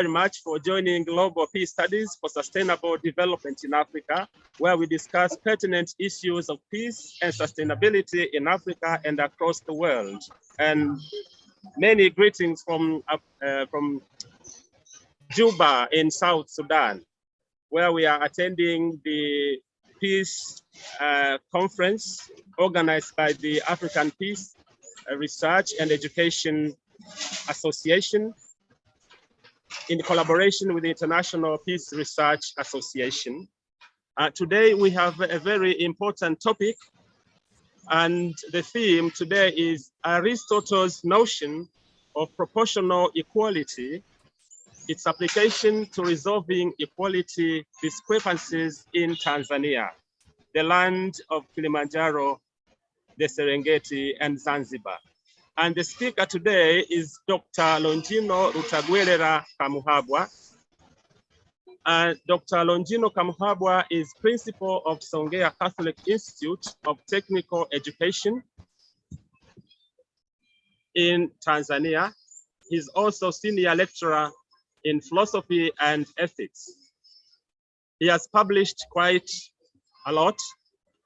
very much for joining Global Peace Studies for Sustainable Development in Africa, where we discuss pertinent issues of peace and sustainability in Africa and across the world. And many greetings from Juba in South Sudan, where we are attending the Peace Conference organized by the African Peace Research and Education Association in collaboration with the International Peace Research Association. Today we have a very important topic, and the theme today is Aristotle's notion of proportional equality, its application to resolving equality discrepancies in Tanzania, the land of Kilimanjaro, the Serengeti, and Zanzibar. And the speaker today is Dr. Longino Rutagwelera Kamuhabwa. Dr. Longino Kamuhabwa is principal of Songea Catholic Institute of Technical Education in Tanzania. He's also senior lecturer in philosophy and ethics. He has published quite a lot.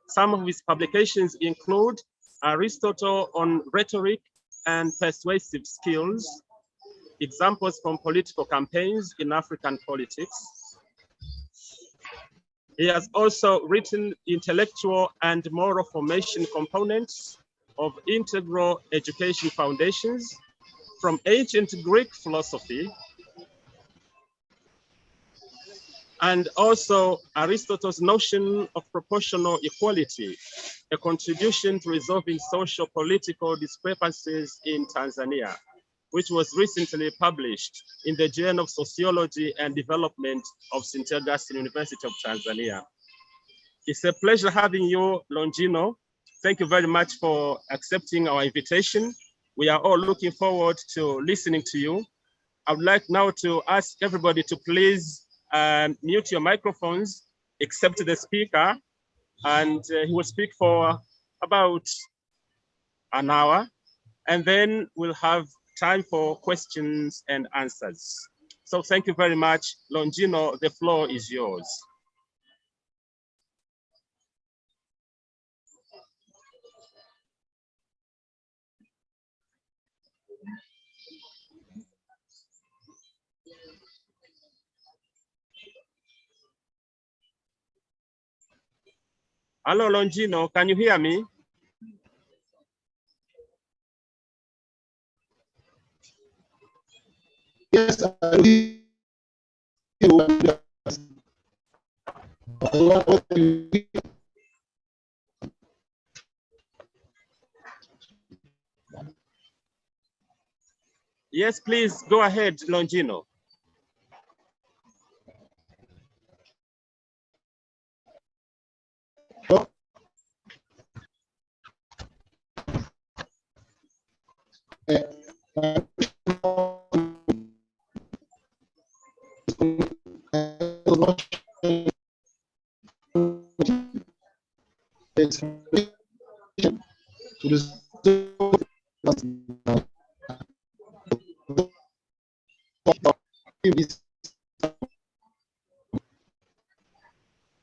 Some of his publications include Aristotle on Rhetoric and Persuasive Skills, Examples from Political Campaigns in African Politics. He has also written Intellectual and Moral Formation Components of Integral Education Foundations from Ancient Greek Philosophy, and also Aristotle's notion of proportional equality, a contribution to resolving social political discrepancies in Tanzania, which was recently published in the Journal of Sociology and Development of St. Augustine University of Tanzania. It's a pleasure having you, Longino. Thank you very much for accepting our invitation. We are all looking forward to listening to you. I would like now to ask everybody to please mute your microphones, except the speaker, and he will speak for about an hour, and then we'll have time for questions and answers. So thank you very much. Longino, the floor is yours. Hello, Longino, can you hear me? Yes, I hear you. Yes, please go ahead, Longino.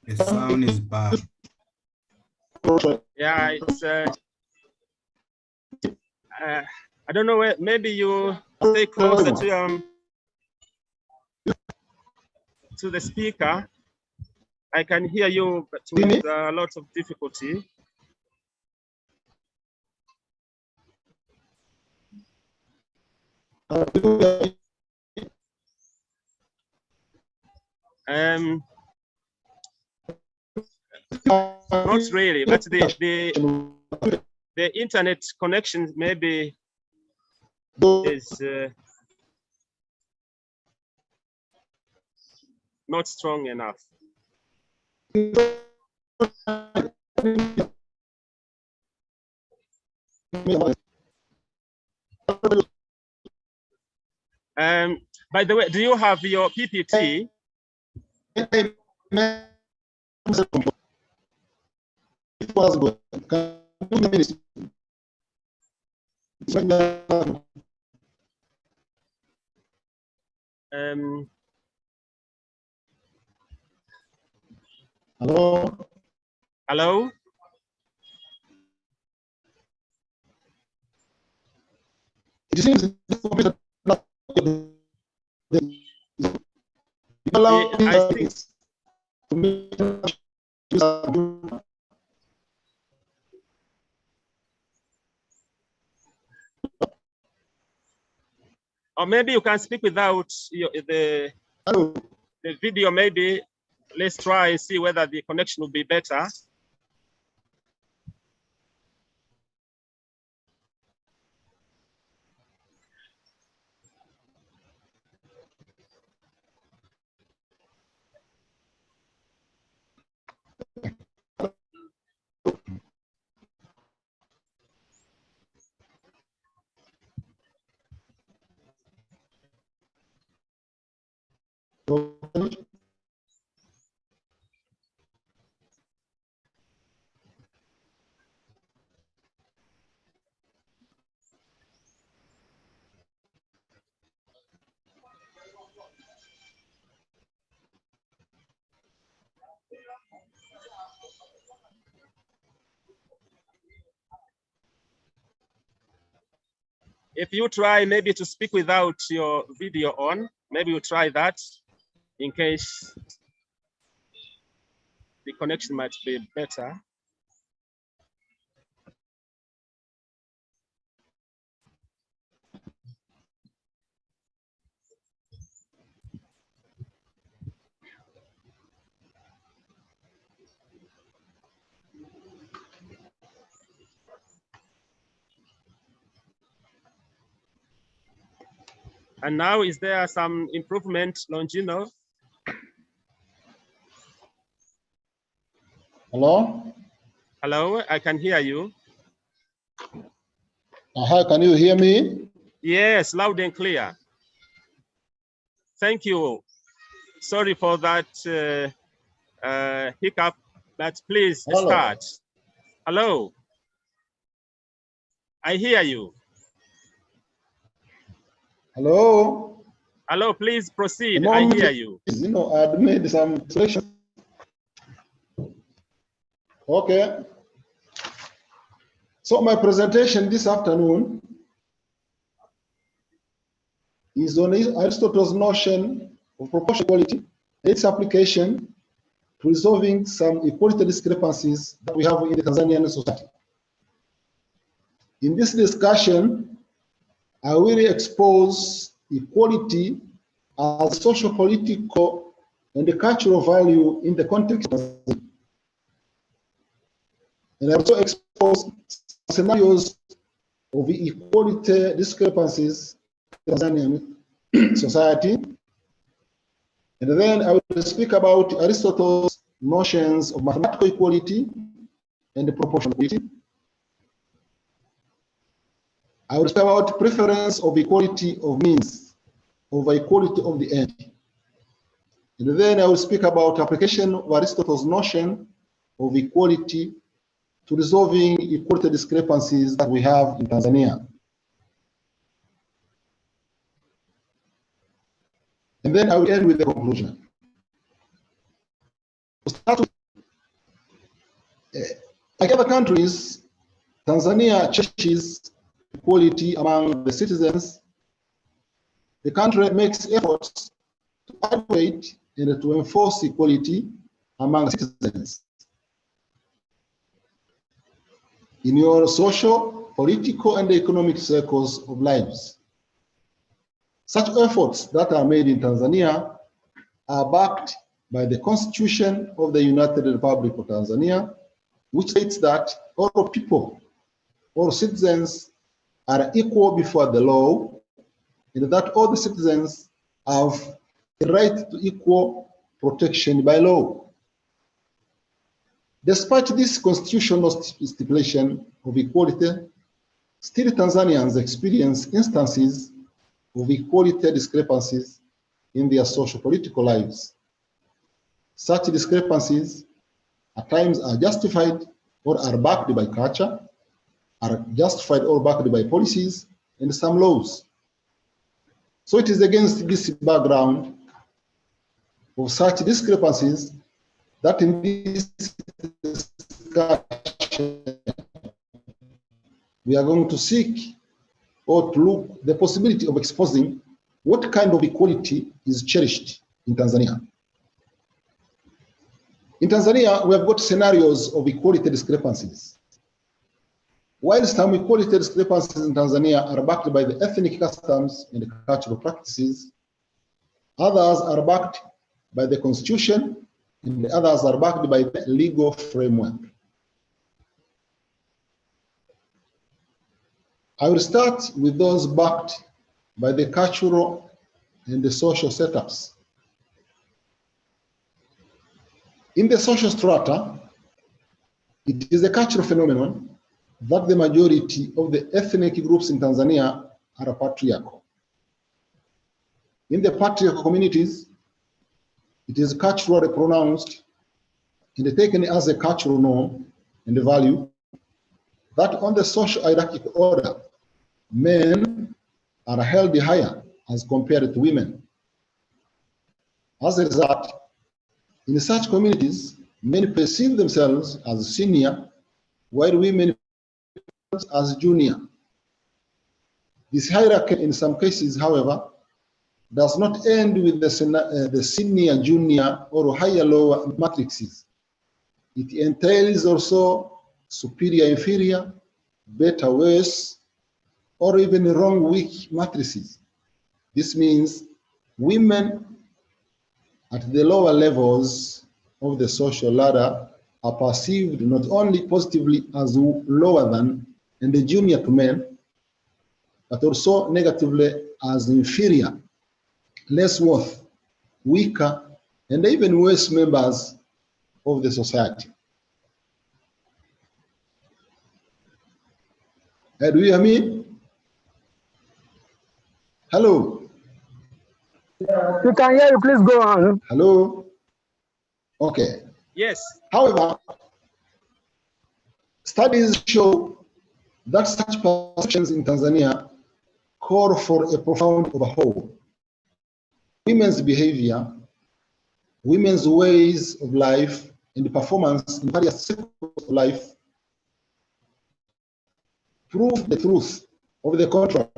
The sound is bad. Yeah, it's I don't know where, maybe you stay closer to the speaker. I can hear you, but with a lot of difficulty. Not really, but the internet connection maybe is not strong enough. By the way, do you have your PPT? Hello. Hello? It seems this computer I think or maybe you can speak without the video. Maybe let's try and see whether the connection will be better. If you try maybe to speak without your video on, maybe you try that in case the connection might be better. And now, is there some improvement, Longino? Hello? Hello, I can hear you. Hi, can you hear me? Yes, loud and clear. Thank you. Sorry for that hiccup, but please start. Hello. I hear you. Hello? Hello, please proceed. I hear you. You know, I had made some selections. Okay. So my presentation this afternoon is on Aristotle's notion of proportionality, its application to resolving some equality discrepancies that we have in the Tanzanian society. In this discussion, I will expose equality as social, political, and the cultural value in the context of Tanzania. And I also expose scenarios of the equality discrepancies in Tanzanian society. And then I will speak about Aristotle's notions of mathematical equality and the proportionality. I will speak about preference of equality of means over equality of the end. And then I will speak about application of Aristotle's notion of equality to resolving equality discrepancies that we have in Tanzania. And then I will end with the conclusion. To start with, like other countries, Tanzania cherishes equality among the citizens. The country makes efforts to advocate and to enforce equality among citizens. In your social, political, and economic circles of lives. Such efforts that are made in Tanzania are backed by the Constitution of the United Republic of Tanzania, which states that all people, all citizens are equal before the law, and that all the citizens have the right to equal protection by law. Despite this constitutional stipulation of equality, still Tanzanians experience instances of equality discrepancies in their social political lives. Such discrepancies at times are justified or are backed by culture, are justified or backed by policies and some laws. So it is against this background of such discrepancies that in this discussion we are going to seek or to look the possibility of exposing what kind of equality is cherished in Tanzania. In Tanzania, we have got scenarios of equality discrepancies. While some equality discrepancies in Tanzania are backed by the ethnic customs and cultural practices, others are backed by the constitution, and the others are backed by the legal framework. I will start with those backed by the cultural and the social setups. In the social strata, it is a cultural phenomenon that the majority of the ethnic groups in Tanzania are patriarchal. In the patriarchal communities, it is culturally pronounced and taken as a cultural norm and value that on the social hierarchical order, men are held higher as compared to women. As a result, in such communities, men perceive themselves as senior, while women as junior. This hierarchy in some cases, however, does not end with the senior, junior, or higher, lower matrices. It entails also superior, inferior, better, worse, or even wrong, weak matrices. This means women at the lower levels of the social ladder are perceived not only positively as lower than and the junior to men, but also negatively as inferior, less worth, weaker, and even worse members of the society. Do you hear me? Hello? You can hear you, please go on. Hello? Okay. Yes. However, studies show that such perceptions in Tanzania call for a profound overhaul. Women's behavior, women's ways of life, and performance in various sectors of life prove the truth of the contrary,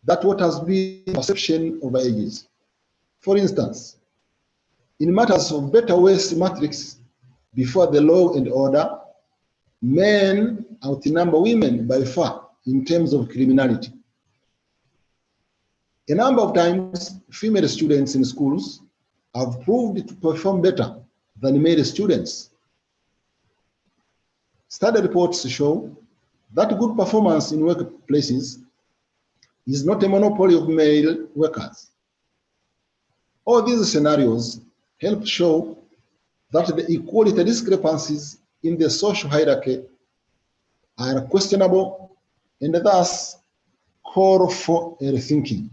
that what has been perception over ages. For instance, in matters of better worse matrix before the law and order, men outnumber women by far in terms of criminality. A number of times, female students in schools have proved to perform better than male students. Study reports show that good performance in workplaces is not a monopoly of male workers. All these scenarios help show that the equality discrepancies in the social hierarchy are questionable and thus call for a rethinking.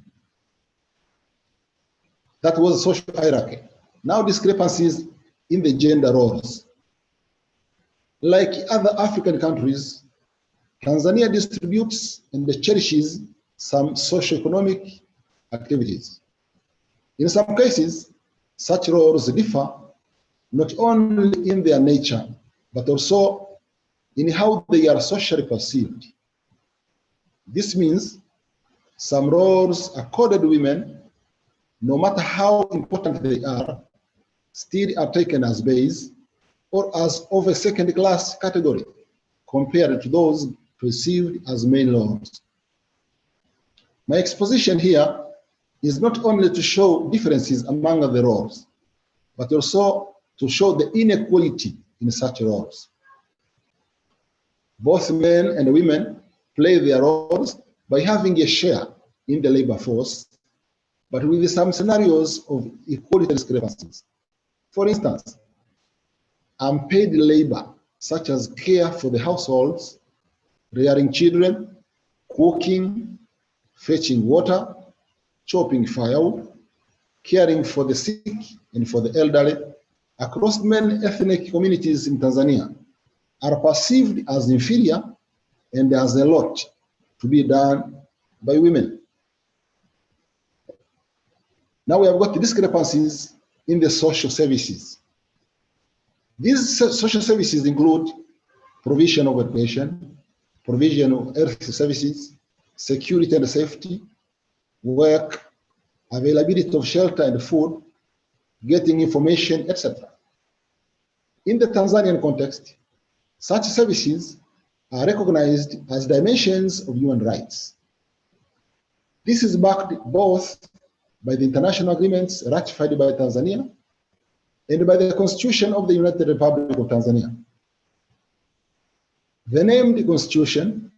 That was social hierarchy. Now discrepancies in the gender roles. Like other African countries, Tanzania distributes and cherishes some socioeconomic activities. In some cases, such roles differ not only in their nature, but also in how they are socially perceived. This means some roles accorded women, no matter how important they are, still are taken as base or as of a second-class category compared to those perceived as male roles. My exposition here is not only to show differences among the roles, but also to show the inequality in such roles. Both men and women play their roles by having a share in the labor force, but with some scenarios of equality discrepancies. For instance, unpaid labor, such as care for the households, rearing children, cooking, fetching water, chopping firewood, caring for the sick and for the elderly, across many ethnic communities in Tanzania, are perceived as inferior and as a lot to be done by women. Now we have got the discrepancies in the social services. These social services include provision of education, provision of health services, security and safety, work, availability of shelter and food, getting information, etc. In the Tanzanian context, such services are recognized as dimensions of human rights. This is backed both by the international agreements ratified by Tanzania and by the Constitution of the United Republic of Tanzania. The named Constitution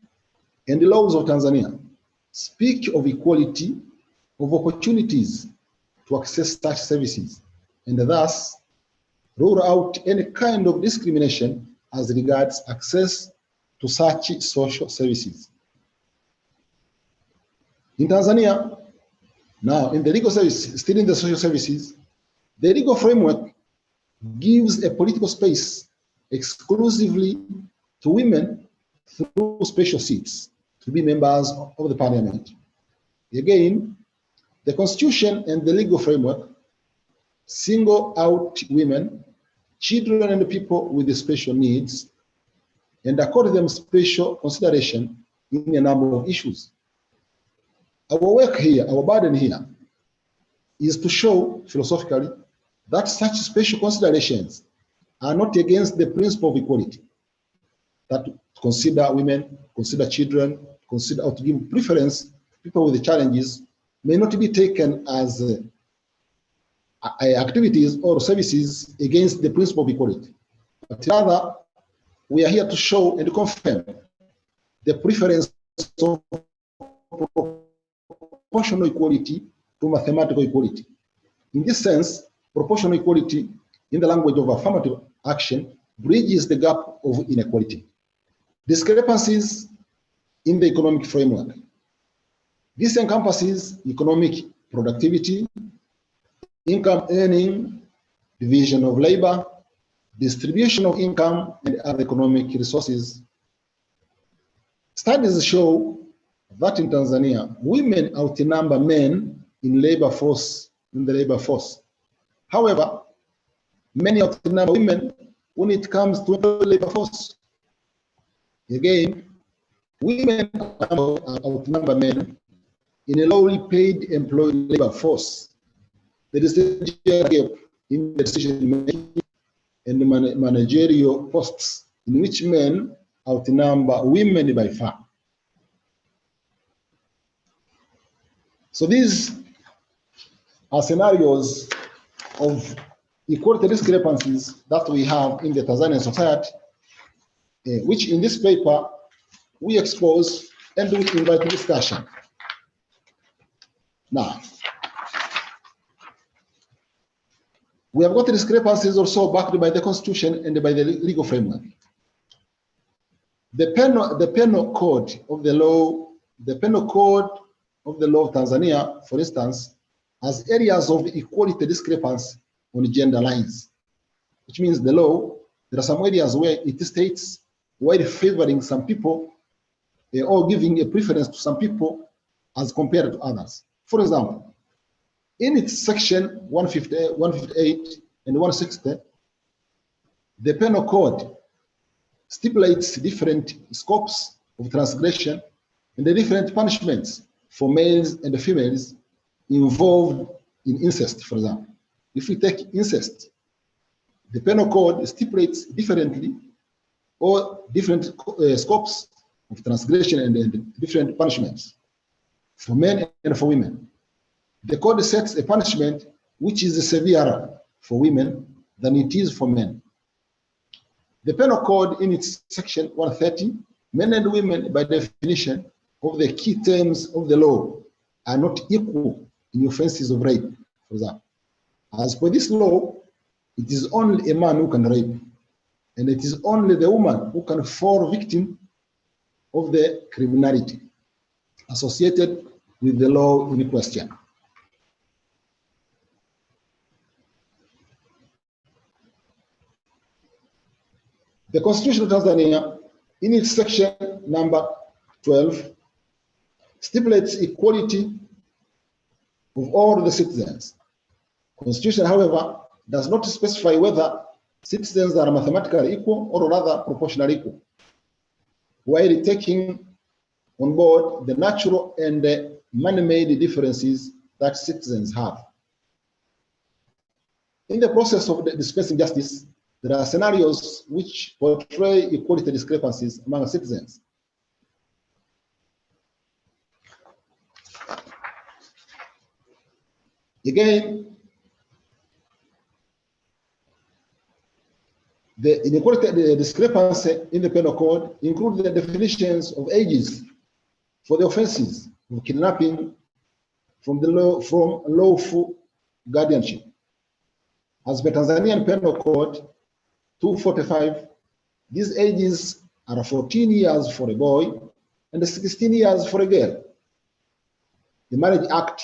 and the laws of Tanzania speak of equality of opportunities to access such services and thus rule out any kind of discrimination as regards access to such social services. In Tanzania, now in the legal service, still in the social services, the legal framework gives a political space exclusively to women through special seats to be members of the parliament. Again, the constitution and the legal framework single out women, children, and people with special needs and accord them special consideration in a number of issues. Our work here, our burden here, is to show philosophically that such special considerations are not against the principle of equality, that to consider women, consider children, consider or to give preference to people with challenges may not be taken as activities or services against the principle of equality. But rather, we are here to show and confirm the preference of proportional equality to mathematical equality. In this sense, proportional equality in the language of affirmative action bridges the gap of inequality. Discrepancies in the economic framework. This encompasses economic productivity, income earning, division of labor, distribution of income, and other economic resources. Studies show that in Tanzania, women outnumber men in the labor force. However, many outnumber women when it comes to the labor force. Again, women outnumber men in a lowly paid employed labor force. There is a gap in the decision making and the managerial posts in which men outnumber women by far. So these are scenarios of equality discrepancies that we have in the Tanzanian society, which in this paper we expose and we invite to discussion. Now, we have got the discrepancies also backed by the Constitution and by the legal framework. The penal code of the law, of Tanzania, for instance, has areas of equality discrepancy on gender lines, which means the law, there are some areas where it states while favoring some people or giving a preference to some people as compared to others. For example, in its section 158 and 160, the penal code stipulates different scopes of transgression and the different punishments for males and females involved in incest, for example. If we take incest, the penal code stipulates differently or different scopes of transgression and different punishments for men and for women. The code sets a punishment which is severer for women than it is for men. The penal code in its section 130, men and women by definition of the key terms of the law are not equal in offenses of rape, for example. As per this law, it is only a man who can rape, and it is only the woman who can fall victim of the criminality associated with the law in question. The Constitution of Tanzania, in its section number 12, stipulates equality of all the citizens. Constitution, however, does not specify whether citizens are mathematically equal or rather proportionally equal, while taking on board the natural and man-made differences that citizens have. In the process of dispensing justice, there are scenarios which portray equality discrepancies among citizens. Again, the inequality discrepancy in the penal code include the definitions of ages for the offenses of kidnapping from lawful guardianship. As per Tanzanian Penal Code 245, these ages are 14 years for a boy and 16 years for a girl. The Marriage Act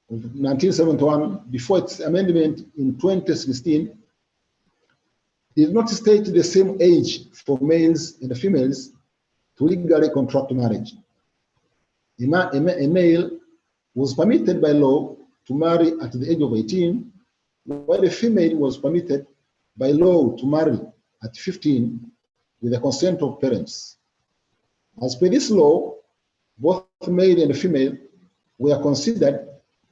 of 1971, before its amendment in 2016, did not state the same age for males and females to legally contract marriage. A male was permitted by law to marry at the age of 18, while a female was permitted by law to marry at 15 with the consent of parents. As per this law, both male and female were considered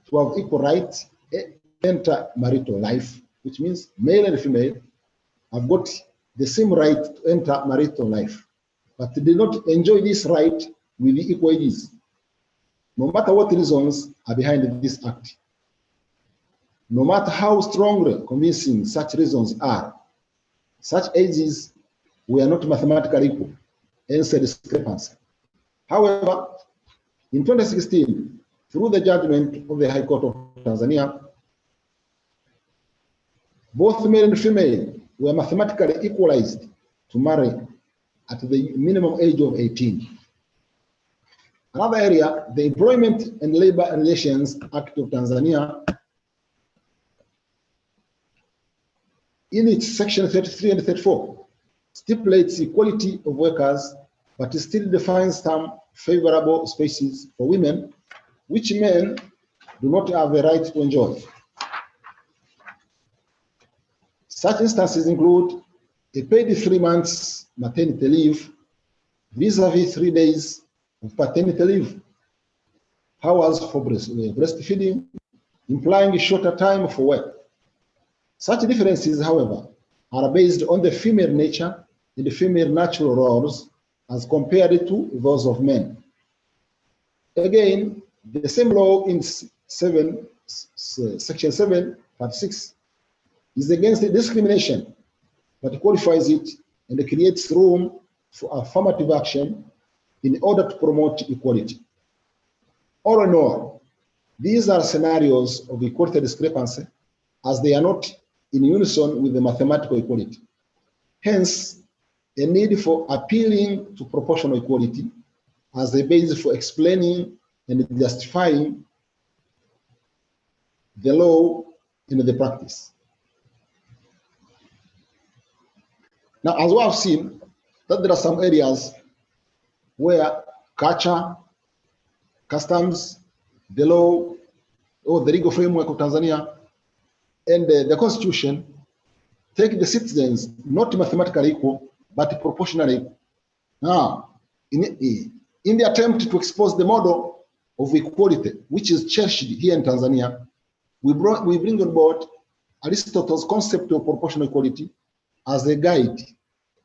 to have equal rights to enter marital life, which means male and female have got the same right to enter marital life, but they did not enjoy this right with the equal ages, no matter what reasons are behind this act. No matter how strongly convincing such reasons are, such ages were not mathematically equal, hence a discrepancy. However, in 2016, through the judgment of the High Court of Tanzania, both male and female were mathematically equalized to marry at the minimum age of 18. Another area, the Employment and Labor Relations Act of Tanzania, in its section 33 and 34, stipulates equality of workers, but still defines some favorable spaces for women, which men do not have a right to enjoy. Such instances include a paid 3 months maternity leave vis-a-vis 3 days of paternity leave, hours for breastfeeding, implying a shorter time for work. Such differences, however, are based on the female nature and the female natural roles as compared to those of men. Again, the same law in section 7, part 6 is against discrimination, but qualifies it and creates room for affirmative action in order to promote equality. All in all, these are scenarios of equality discrepancy as they are not in unison with the mathematical equality. Hence, a need for appealing to proportional equality as a basis for explaining and justifying the law and the practice. Now, as we have seen, that there are some areas where culture, customs, the law, or the legal framework of Tanzania, and the constitution take the citizens not mathematically equal, but proportionally equal. Now, in the attempt to expose the model of equality, which is cherished here in Tanzania, we bring on board Aristotle's concept of proportional equality as a guide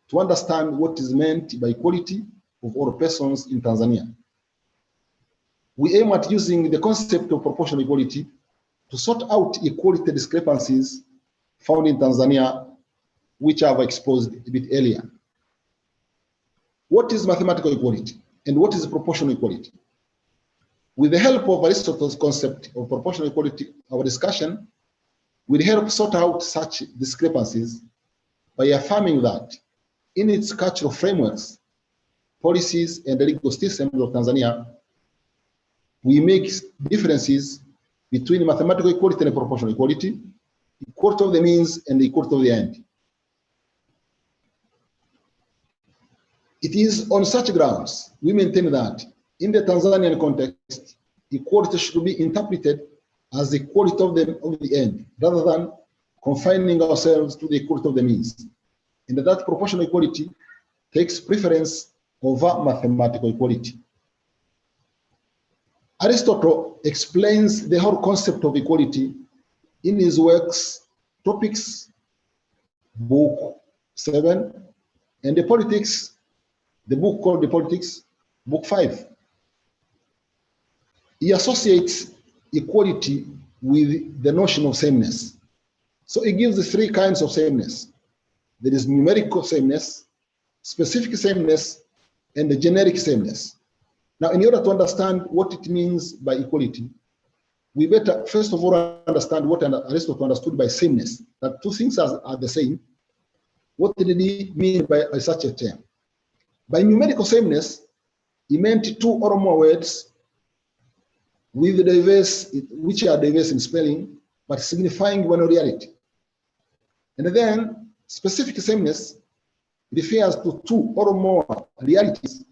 to understand what is meant by equality of all persons in Tanzania. We aim at using the concept of proportional equality to sort out equality discrepancies found in Tanzania, which I've exposed a bit earlier. What is mathematical equality and what is proportional equality? With the help of Aristotle's concept of proportional equality, our discussion will help sort out such discrepancies by affirming that in its cultural frameworks, policies, and the legal systems of Tanzania, we make differences between mathematical equality and proportional equality, equality of the means and the equality of the end. It is on such grounds we maintain that in the Tanzanian context, equality should be interpreted as the equality of the end, rather than confining ourselves to the equality of the means. And that proportional equality takes preference over mathematical equality. Aristotle explains the whole concept of equality in his works, Topics, Book 7, and the Politics, the book called the Politics, Book 5. He associates equality with the notion of sameness. So he gives the three kinds of sameness. There is numerical sameness, specific sameness, and the generic sameness. Now, in order to understand what it means by equality, we better, first of all, understand what Aristotle understood by sameness, that two things are the same. What did he mean by such a term? By numerical sameness, he meant two or more words with which are diverse in spelling, but signifying one reality. And then specific sameness refers to two or more realities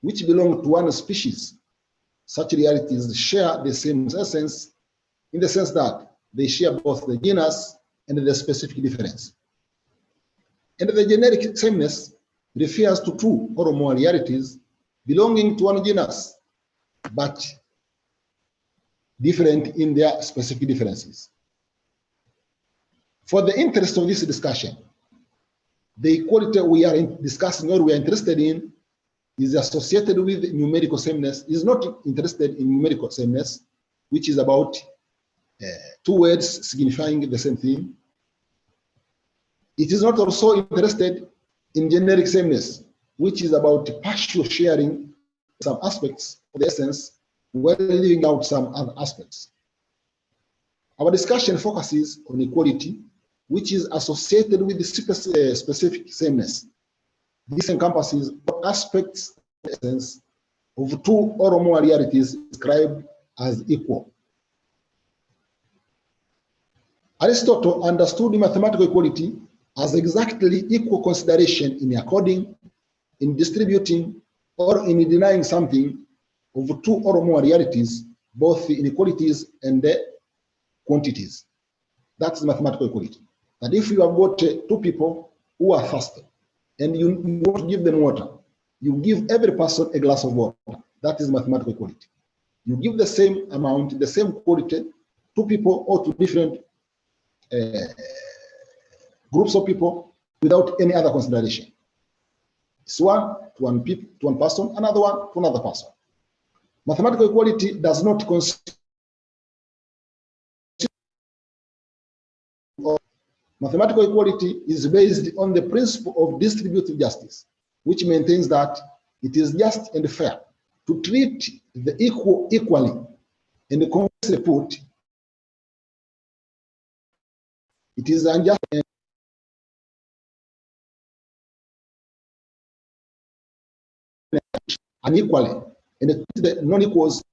which belong to one species. Such realities share the same essence in the sense that they share both the genus and the specific difference. And the generic sameness refers to two or more realities belonging to one genus, but different in their specific differences. For the interest of this discussion, the equality we are discussing or we are interested in is associated with numerical sameness, is not interested in numerical sameness, which is about two words signifying the same thing. It is not also interested in generic sameness, which is about partial sharing some aspects of the essence while leaving out some other aspects. Our discussion focuses on equality, which is associated with the specific sameness. This encompasses aspects of the essence of two or more realities described as equal. Aristotle understood mathematical equality as exactly equal consideration in according, in distributing, or in denying something of two or more realities, both the inequalities and the quantities. That's mathematical equality. That if you have got two people who are thirsty and you want to give them water, you give every person a glass of water. That is mathematical equality. You give the same amount, the same quality, to people or to different groups of people without any other consideration. It's one to one person, another one to another person. Mathematical equality does not consider. Mathematical equality is based on the principle of distributive justice, which maintains that it is just and fair to treat the equal equally, and conversely put, it is unjust and unequally, and the non-equals.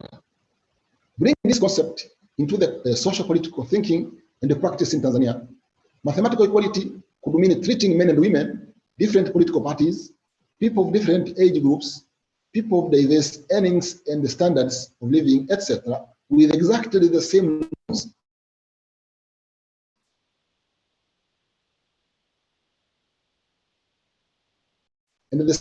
Bringing this concept into the social political thinking and the practice in Tanzania, mathematical equality could mean treating men and women, different political parties, people of different age groups, people of diverse earnings and the standards of living, etc., with exactly the same norms. And the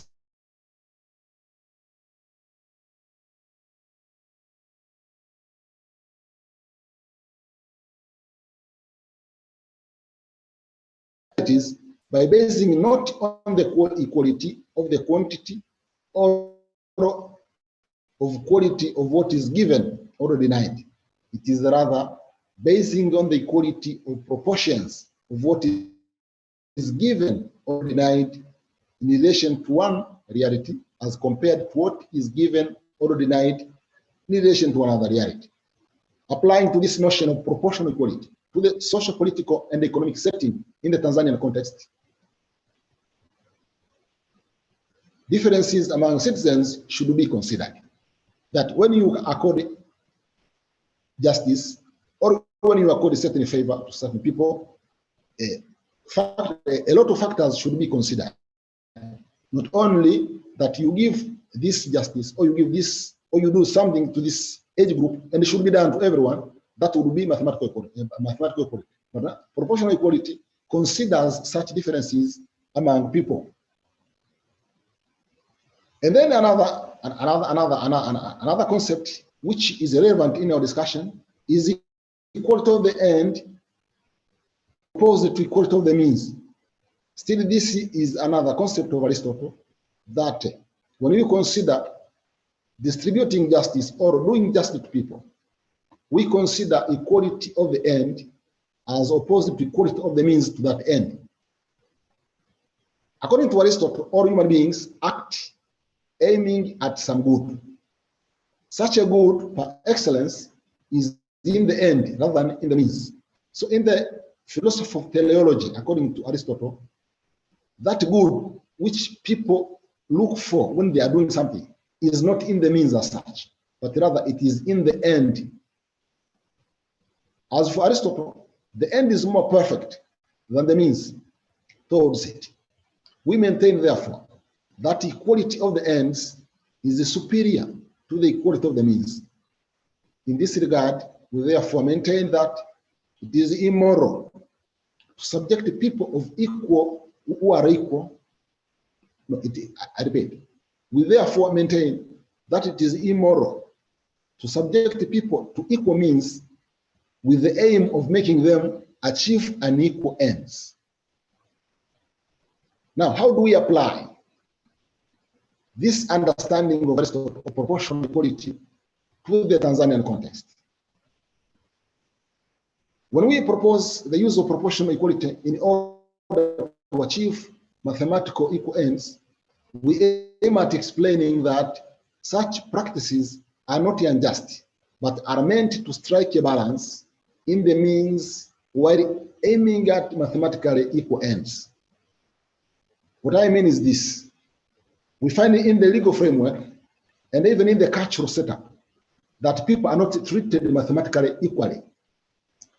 is by basing not on the equality of the quantity or of quality of what is given or denied. It is rather basing on the equality of proportions of what is given or denied in relation to one reality as compared to what is given or denied in relation to another reality. Applying to this notion of proportional equality to the social, political, and economic setting in the Tanzanian context, differences among citizens should be considered. That when you accord justice or when you accord a certain favor to certain people, a lot of factors should be considered. Not only that you give this justice or you give this or you do something to this age group, and it should be done to everyone, that would be mathematical equality. But proportional equality considers such differences among people. And then another concept which is relevant in our discussion is equality of the end opposed to equality of the means. Still, this is another concept of Aristotle, that when we consider distributing justice or doing justice to people, we consider equality of the end as opposed to equality of the means to that end. According to Aristotle, all human beings act aiming at some good. Such a good, per excellence, is in the end rather than in the means. So in the philosophy of teleology, according to Aristotle, that good which people look for when they are doing something is not in the means as such, but rather it is in the end. As for Aristotle, the end is more perfect than the means towards it. We maintain, therefore, that equality of the ends is superior to the equality of the means. In this regard, we therefore maintain that it is immoral to subject people of equal who are equal. No, I repeat, we therefore maintain that it is immoral to subject people to equal means with the aim of making them achieve unequal ends. Now, how do we apply this understanding of Aristotle of proportional equality to the Tanzanian context? When we propose the use of proportional equality in order to achieve mathematical equal ends, we aim at explaining that such practices are not unjust, but are meant to strike a balance in the means while aiming at mathematically equal ends. What I mean is this: we find in the legal framework and even in the cultural setup that people are not treated mathematically equally.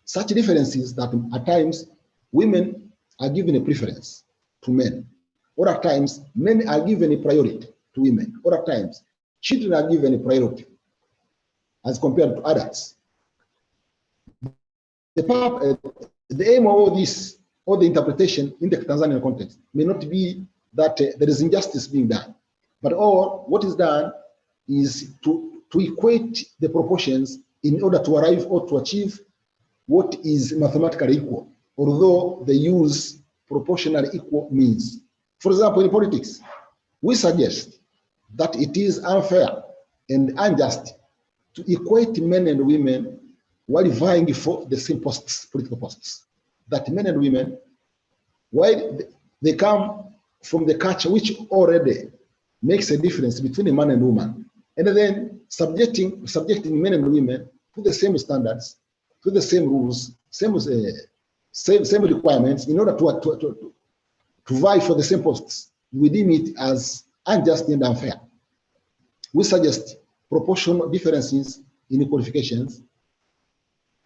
Such differences that at times women are given a preference to men, or at times men are given a priority to women, or at times children are given a priority as compared to adults. The aim of all this, or the interpretation in the Tanzanian context, may not be that there is injustice being done, but all what is done is to equate the proportions in order to arrive or to achieve what is mathematically equal, although they use proportionally equal means. For example, in politics, we suggest that it is unfair and unjust to equate men and women while vying for the same posts, political posts. That men and women, while they come from the culture which already makes a difference between a man and woman, and then subjecting men and women to the same standards, to the same rules, same requirements in order to vie for the same posts, we deem it as unjust and unfair. We suggest proportional differences in qualifications,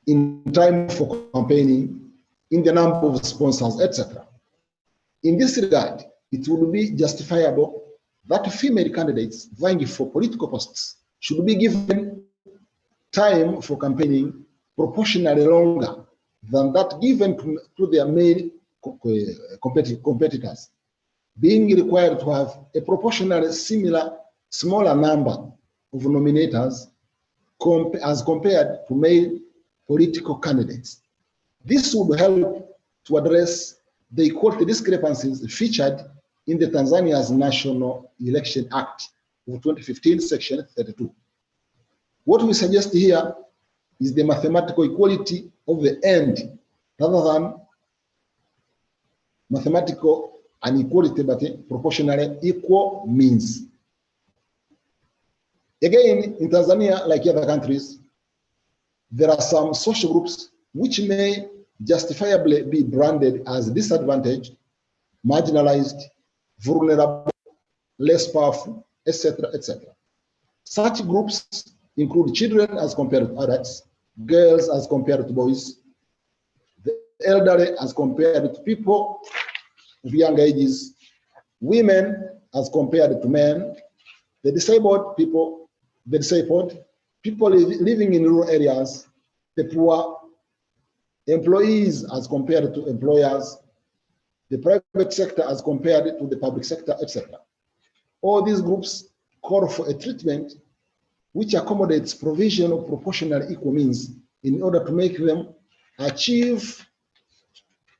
in time for campaigning, in the number of sponsors, etc. In this regard, it would be justifiable that female candidates vying for political posts should be given time for campaigning proportionally longer than that given to their male competitors, being required to have a proportionally smaller number of nominators as compared to male political candidates. This would help to address the equality discrepancies featured in the Tanzania's National Election Act of 2015, Section 32. What we suggest here is the mathematical equality of the end rather than mathematical inequality, but proportionally equal means. Again, in Tanzania, like other countries, there are some social groups which may justifiably be branded as disadvantaged, marginalized, vulnerable, less powerful, etc., etc. Such groups include children as compared to adults, girls as compared to boys, the elderly as compared to people of young ages, women as compared to men, the disabled people people living in rural areas, the poor, employees as compared to employers, the private sector as compared to the public sector, etc. All these groups call for a treatment which accommodates provision of proportional equal means in order to make them achieve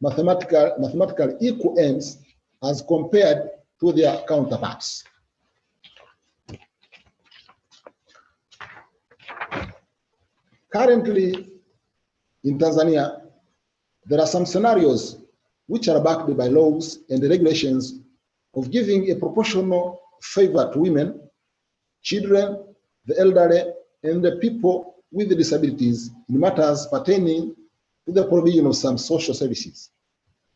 mathematical equal ends as compared to their counterparts. Currently, in Tanzania, there are some scenarios which are backed by laws and regulations of giving a proportional favor to women, children, the elderly, and the people with disabilities in matters pertaining to the provision of some social services.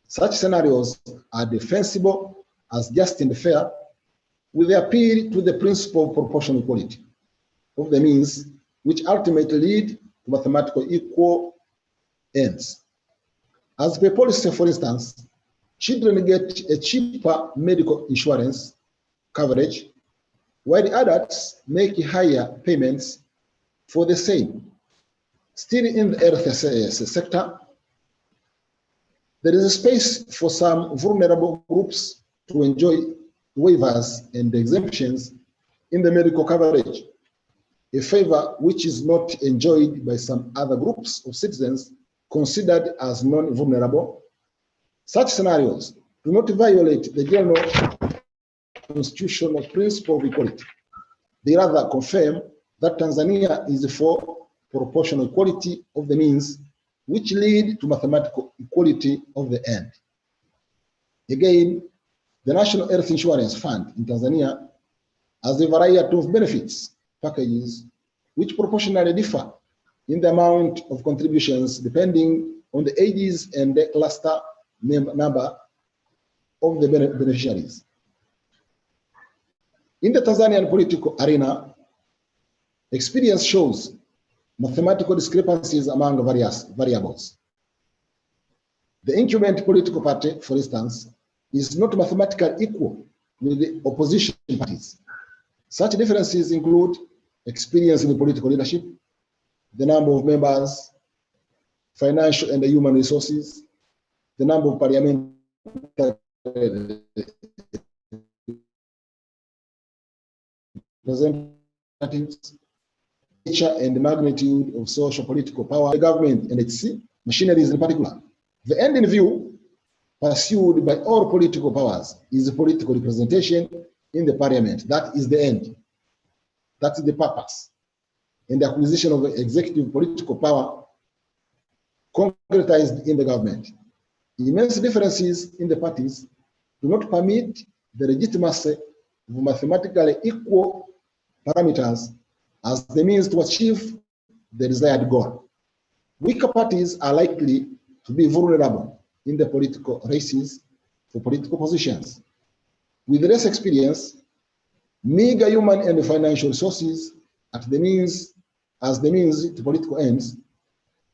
Such scenarios are defensible as just and fair with the appeal to the principle of proportional equality of the means, which ultimately lead to mathematical equal ends. As per policy, for instance, children get a cheaper medical insurance coverage, while the adults make higher payments for the same. Still in the health sector, there is a space for some vulnerable groups to enjoy waivers and exemptions in the medical coverage, a favor which is not enjoyed by some other groups of citizens considered as non-vulnerable. Such scenarios do not violate the general constitutional principle of equality. They rather confirm that Tanzania is for proportional equality of the means, which lead to mathematical equality of the end. Again, the National Health Insurance Fund in Tanzania has a variety of benefits packages which proportionally differ in the amount of contributions depending on the ages and the cluster number of the beneficiaries. In the Tanzanian political arena, experience shows mathematical discrepancies among various variables. The incumbent political party, for instance, is not mathematically equal with the opposition parties. Such differences include experience in political leadership, the number of members, financial and human resources, the number of parliamentary representatives, nature and magnitude of social political power, the government and its machineries in particular. The end in view pursued by all political powers is political representation in the parliament. That is the end. That is the purpose. And the acquisition of executive political power concretized in the government. Immense differences in the parties do not permit the legitimacy of mathematically equal parameters as the means to achieve the desired goal. Weaker parties are likely to be vulnerable in the political races for political positions. With less experience, meager human and financial resources as the means to political ends,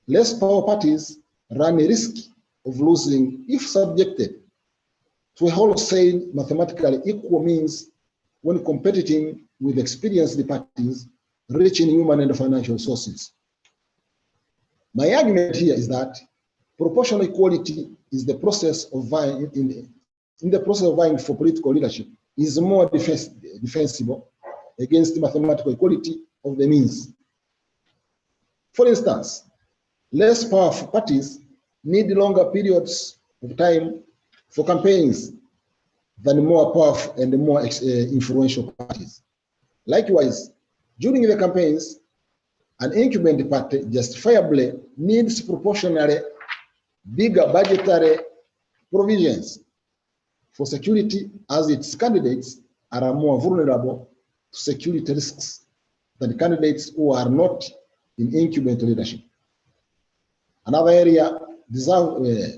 less power parties run a risk of losing if subjected to a wholesale mathematically equal means when competing with experienced parties rich in human and financial resources. My argument here is that proportional equality is the process of vying in the process of vying for political leadership is more defensible against mathematical equality of the means. For instance, less powerful parties need longer periods of time for campaigns than more powerful and more influential parties. Likewise, during the campaigns, an incumbent party justifiably needs proportionally bigger budgetary provisions for security, as its candidates are more vulnerable to security risks than candidates who are not in incumbent leadership. Another area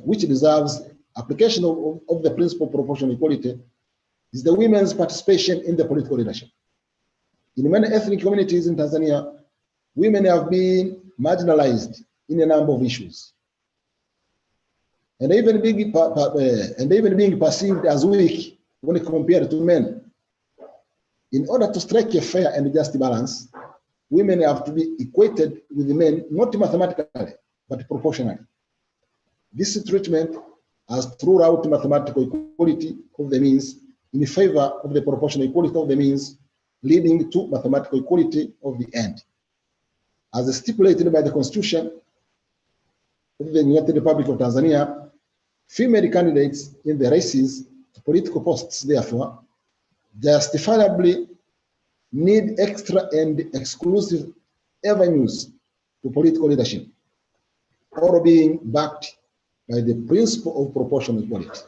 which deserves application of the principle of proportional equality is the women's participation in the political leadership. In many ethnic communities in Tanzania, women have been marginalized in a number of issues, and even being perceived as weak when compared to men. In order to strike a fair and just balance, women have to be equated with the men, not mathematically, but proportionally. This treatment has thrown out mathematical equality of the means in favor of the proportional equality of the means, leading to mathematical equality of the end. As stipulated by the Constitution of the United Republic of Tanzania, female candidates in the races to political posts, therefore, justifiably need extra and exclusive avenues to political leadership, all being backed by the principle of proportional equality.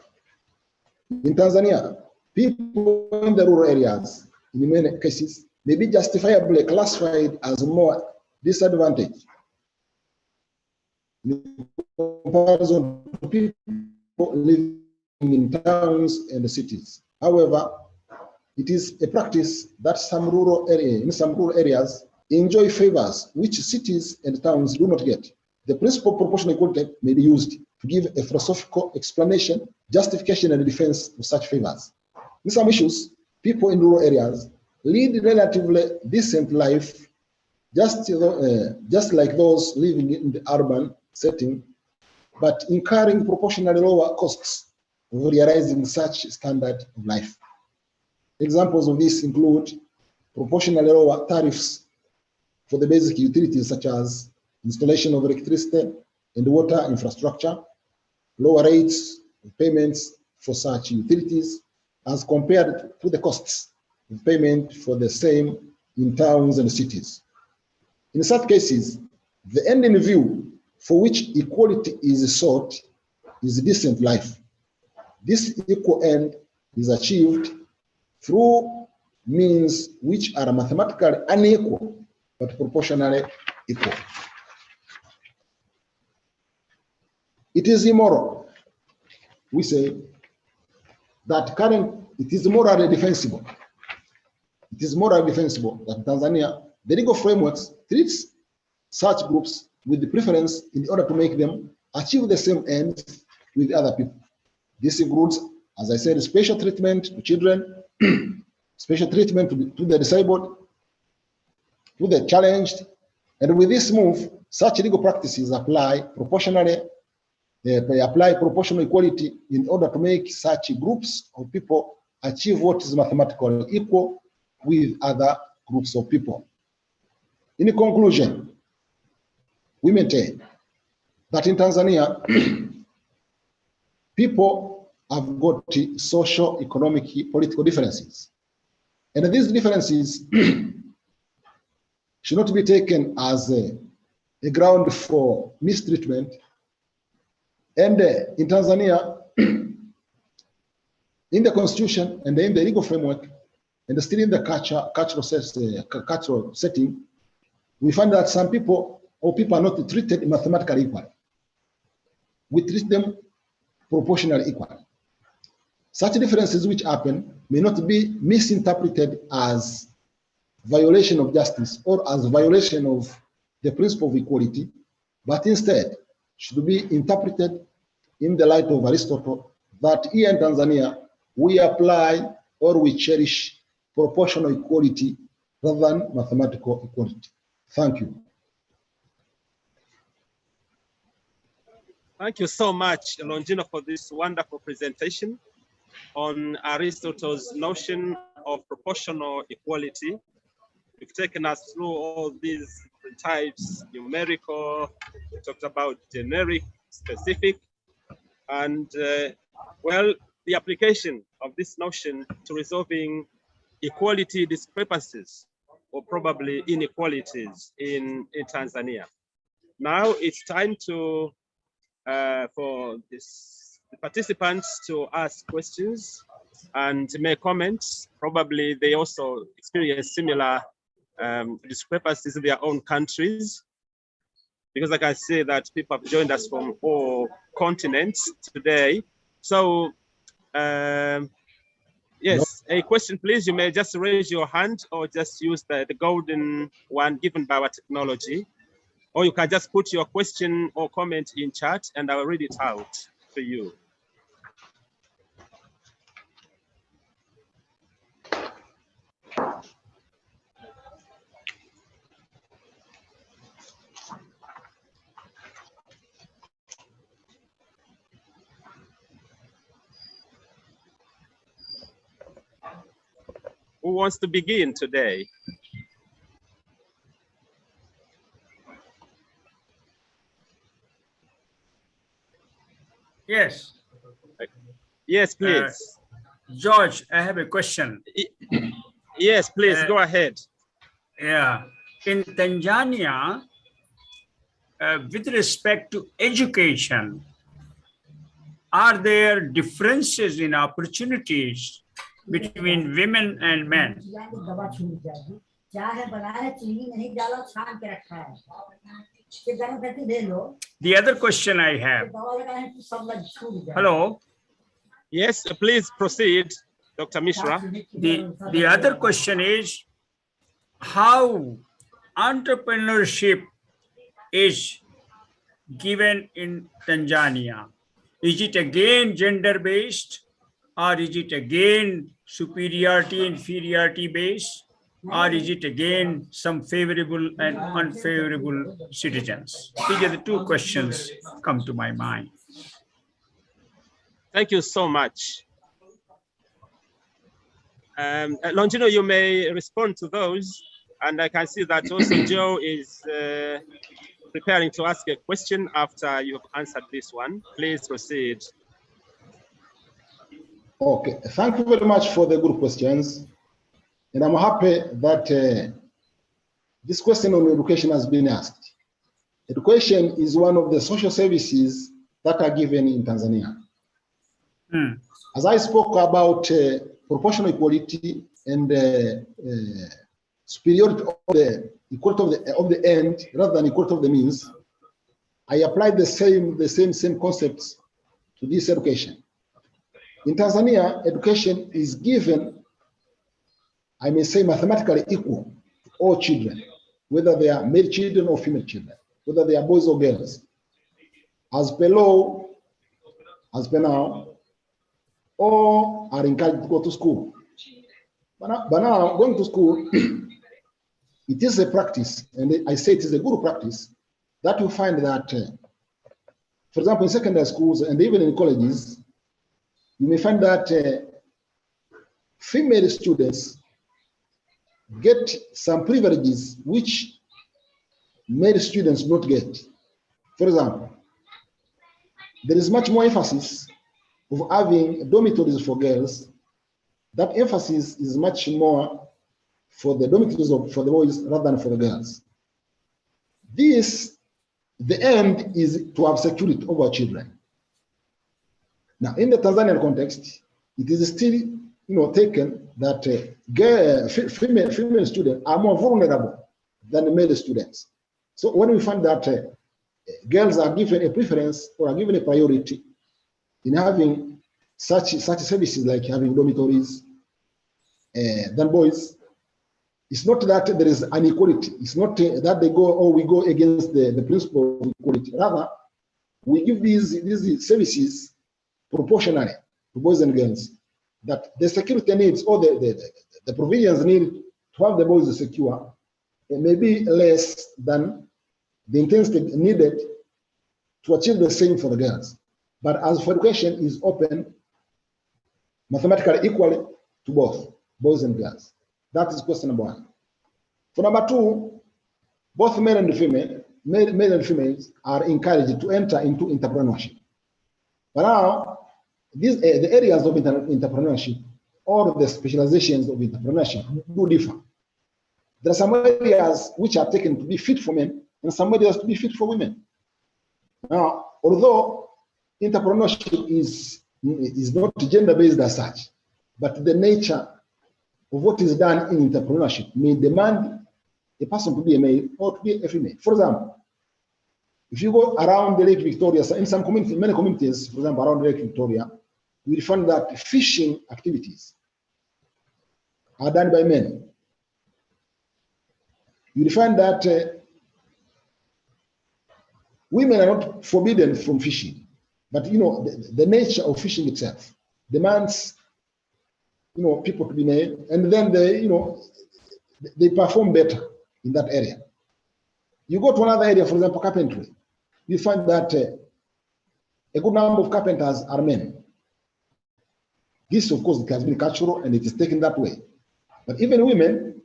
In Tanzania, people in the rural areas, in many cases, may be justifiably classified as more disadvantaged in comparison to people living in towns and cities. However, it is a practice that in some rural areas enjoy favors which cities and towns do not get. The principle of proportional equality may be used to give a philosophical explanation, justification, and defense of such favors. In some issues, people in rural areas lead relatively decent life, just like those living in the urban setting, but incurring proportionally lower costs of realizing such standard of life. Examples of this include proportionally lower tariffs for the basic utilities such as installation of electricity and water infrastructure, lower rates of payments for such utilities as compared to the costs of payment for the same in towns and cities. In such cases, the end in view for which equality is sought is decent life. This equal end is achieved through means which are mathematically unequal but proportionally equal. It is immoral, we say, that it is morally defensible. It is morally defensible that Tanzania, the legal frameworks treats such groups with the preference in order to make them achieve the same ends with other people. This includes, as I said, special treatment to children, special treatment to the disabled, to the challenged, and with this move, such legal practices apply proportional equality in order to make such groups of people achieve what is mathematically equal with other groups of people. In conclusion, we maintain that in Tanzania, people have got social, economic, political differences. And these differences should not be taken as a ground for mistreatment. And in Tanzania, in the constitution and in the legal framework, and still in the cultural setting, we find that some people are not treated mathematically equally. We treat them proportionally equally. Such differences which happen may not be misinterpreted as violation of justice or as violation of the principle of equality, but instead should be interpreted in the light of Aristotle, that here in Tanzania, we apply or we cherish proportional equality rather than mathematical equality. Thank you. Thank you so much, Longino, for this wonderful presentation on Aristotle's notion of proportional equality. You've taken us through all these types, numerical, we talked about generic, specific, and well, the application of this notion to resolving equality discrepancies or probably inequalities in Tanzania. Now it's time to for the participants to ask questions and make comments. Probably they also experience similar discrepancies in their own countries, because like I say that people have joined us from all continents today. So yes, a question please. You may just raise your hand or just use the golden one given by our technology. Or you can just put your question or comment in chat and I'll read it out for you. Who wants to begin today? Yes. Yes, please. George, I have a question. Yes, please, go ahead. Yeah. In Tanzania, with respect to education, are there differences in opportunities between women and men? The other question I have. Hello. Yes, please proceed, Dr. Mishra. The other question is how entrepreneurship is given in Tanzania. Is it again gender-based, or is it again superiority, inferiority based, or is it again some favorable and unfavorable citizens? These are the two questions come to my mind. Thank you so much. Longino, you may respond to those. And I can see that also Joe is preparing to ask a question after you've answered this one. Please proceed. Okay, thank you very much for the good questions. And I'm happy that this question on education has been asked. Education is one of the social services that are given in Tanzania. As I spoke about proportional equality and superiority of the equality of the end rather than equality of the means, I applied the same concepts to this education. In Tanzania, education is given, I may say, mathematically equal to all children, whether they are male children or female children, whether they are boys or girls. As per law, as per now, all are encouraged to go to school. But now going to school, it is a practice, and I say it is a good practice, that you find that, for example, in secondary schools and even in colleges, you may find that female students get some privileges which male students don't get. For example, there is much more emphasis of having dormitories for girls. That emphasis is much more for the dormitories for the boys rather than for the girls. This, the end is to have security over children. Now, in the Tanzanian context, it is still, taken that female students are more vulnerable than male students. So when we find that girls are given a preference or are given a priority in having such services like having dormitories than boys, it's not that there is inequality. It's not that they go or we go against the principle of equality. Rather, we give these services proportionally to boys and girls, that the security needs or the provisions needed to have the boys secure may be less than the intensity needed to achieve the same for the girls. But as for education is open, mathematically equally to both boys and girls. That is question number one. For number two, both male and females are encouraged to enter into entrepreneurship. But now, the areas of entrepreneurship or the specializations of entrepreneurship do differ. There are some areas which are taken to be fit for men and some areas to be fit for women. Now, although entrepreneurship is not gender-based as such, but the nature of what is done in entrepreneurship may demand a person to be a male or to be a female. For example, if you go around the Lake Victoria, in some communities, many communities, for example, around Lake Victoria, we find that fishing activities are done by men. You find that women are not forbidden from fishing, but the nature of fishing itself demands people to be male, and then they perform better in that area. You go to another area, for example, carpentry, you find that a good number of carpenters are men. This, of course, it has been cultural and it is taken that way. But even women,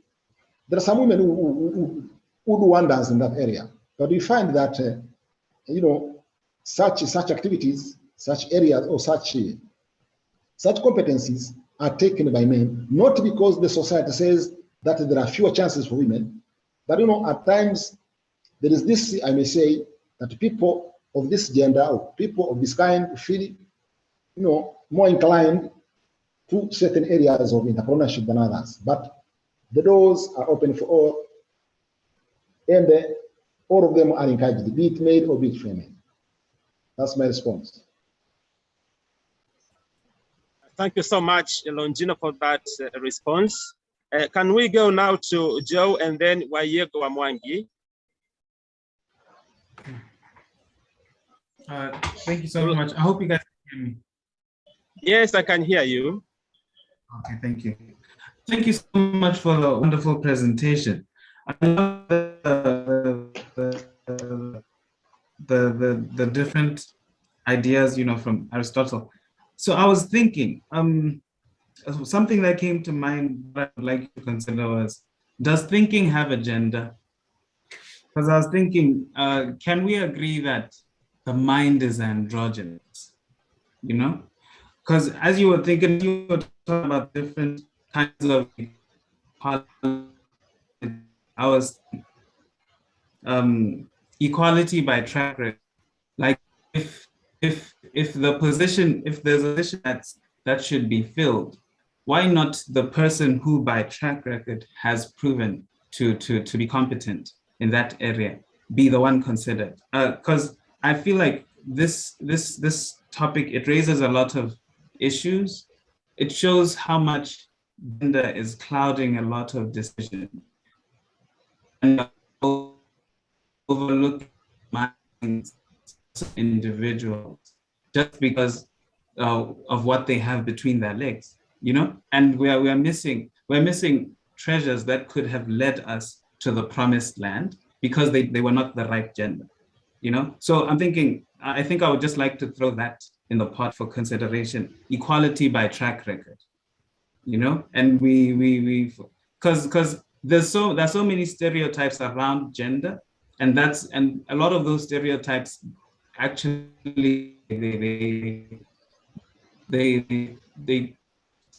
there are some women who do wonders in that area. But we find that, you know, such activities, such areas, or such competencies are taken by men, not because the society says that there are fewer chances for women, but, you know, at times there is this, I may say, that people of this gender or people of this kind feel, you know, more inclined to certain areas of entrepreneurship than others. But the doors are open for all, and all of them are encouraged, be it male or be it female. That's my response. Thank you so much, Longino, for that response. Can we go now to Joe and then Wayego Amwangi? Thank you so much. I hope you guys can hear me. Yes, I can hear you. Okay, thank you. Thank you so much for the wonderful presentation. I love the different ideas, you know, from Aristotle. So I was thinking, something that came to mind that I would like to consider was, does thinking have a gender? Because I was thinking, can we agree that the mind is androgynous, you know? Because as you were thinking, you were talking about different kinds of equality. I was equality by track record. Like if the position, if there's a position that should be filled, why not the person who by track record has proven to be competent in that area be the one considered? Because I feel like this topic, it raises a lot of issues. It shows how much gender is clouding a lot of decisions and overlooking minds of individuals just because of what they have between their legs, you know. And we're missing treasures that could have led us to the promised land because they were not the right gender, you know. So I'm thinking, I think I would just like to throw that in the pot for consideration: equality by track record, you know. And because there's so many stereotypes around gender, and a lot of those stereotypes actually they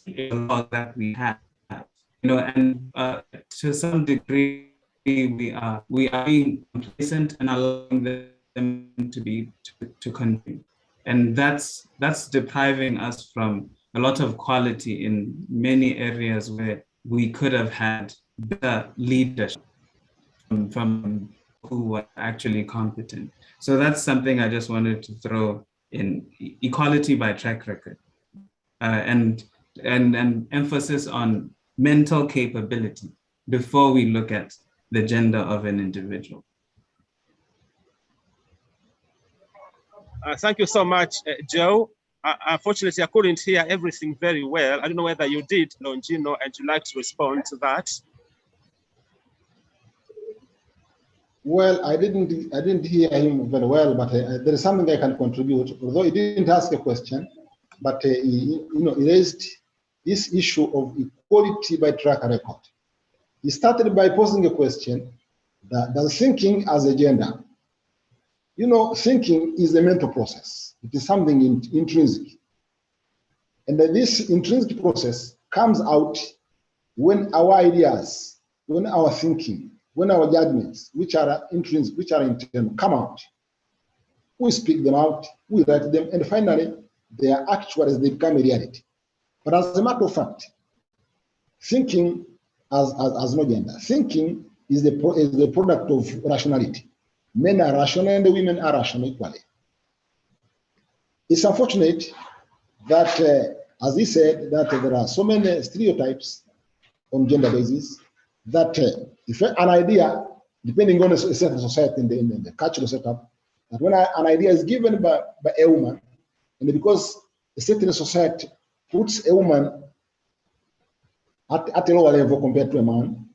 a lot that we have, you know. And to some degree we are being complacent and allowing them to continue, and that's depriving us from a lot of quality in many areas where we could have had better leadership from who were actually competent. So that's something I just wanted to throw in: equality by track record, and emphasis on mental capability before we look at the gender of an individual. Thank you so much, Joe. Unfortunately, I couldn't hear everything very well. I don't know whether you did, Longino, and you'd like to respond to that. Well, I didn't hear him very well, but there is something I can contribute. Although he didn't ask a question, but he raised this issue of equality by track record. He started by posing a question that does thinking as a gender. You know, thinking is a mental process. It is something intrinsic. And this intrinsic process comes out when our ideas, when our thinking, when our judgments, which are intrinsic, which are internal, come out. We speak them out, we write them, and finally, they are actual as they become a reality. But as a matter of fact, thinking has no gender. Thinking is the product of rationality. Men are rational and the women are rational equally. It's unfortunate that, as he said, that there are so many stereotypes on gender basis that if an idea, depending on a certain society in the cultural setup, that when an idea is given by a woman, and because a certain society puts a woman at a lower level compared to a man,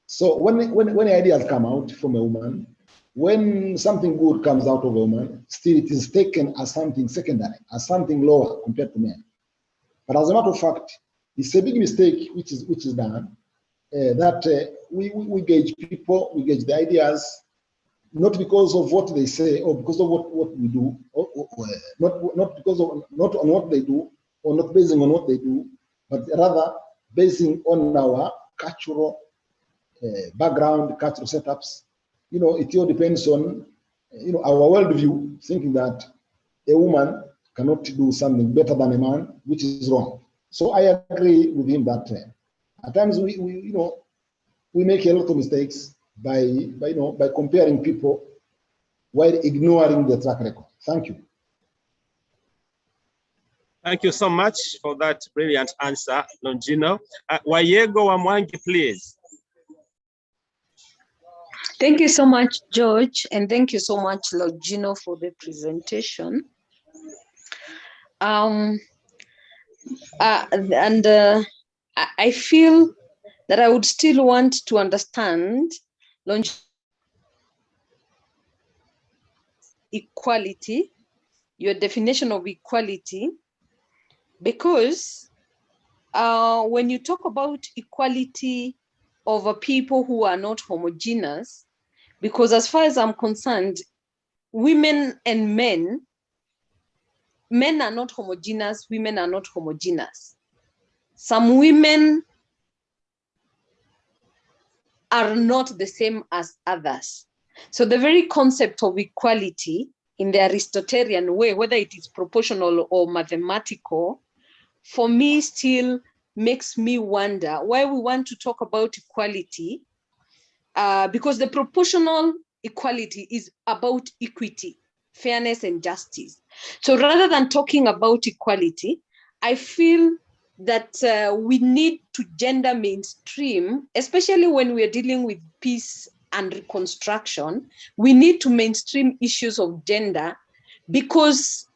so when ideas come out from a woman, when something good comes out of a woman, still it is taken as something secondary, as something lower compared to men. But as a matter of fact, it's a big mistake which is done, that we gauge people, we gauge the ideas, not because of what they say or because of what we do, not because of not on what they do or not basing on what they do, but rather basing on our cultural background, cultural setups. You know, it all depends on our worldview, thinking that a woman cannot do something better than a man, which is wrong. So I agree with him that at times we make a lot of mistakes by comparing people while ignoring the track record. Thank you. Thank you so much for that brilliant answer, Longino. Wayego Wamwangi, please. Thank you so much, George, and thank you so much, Longino, for the presentation. I feel that I would still want to understand equality, your definition of equality, because when you talk about equality over people who are not homogeneous, because as far as I'm concerned, women and men are not homogeneous, women are not homogeneous. Some women are not the same as others. So the very concept of equality in the Aristotelian way, whether it is proportional or mathematical, for me still makes me wonder why we want to talk about equality, because the proportional equality is about equity, fairness, and justice. So rather than talking about equality, I feel that we need to gender mainstream, especially when we're dealing with peace and reconstruction. We need to mainstream issues of gender, because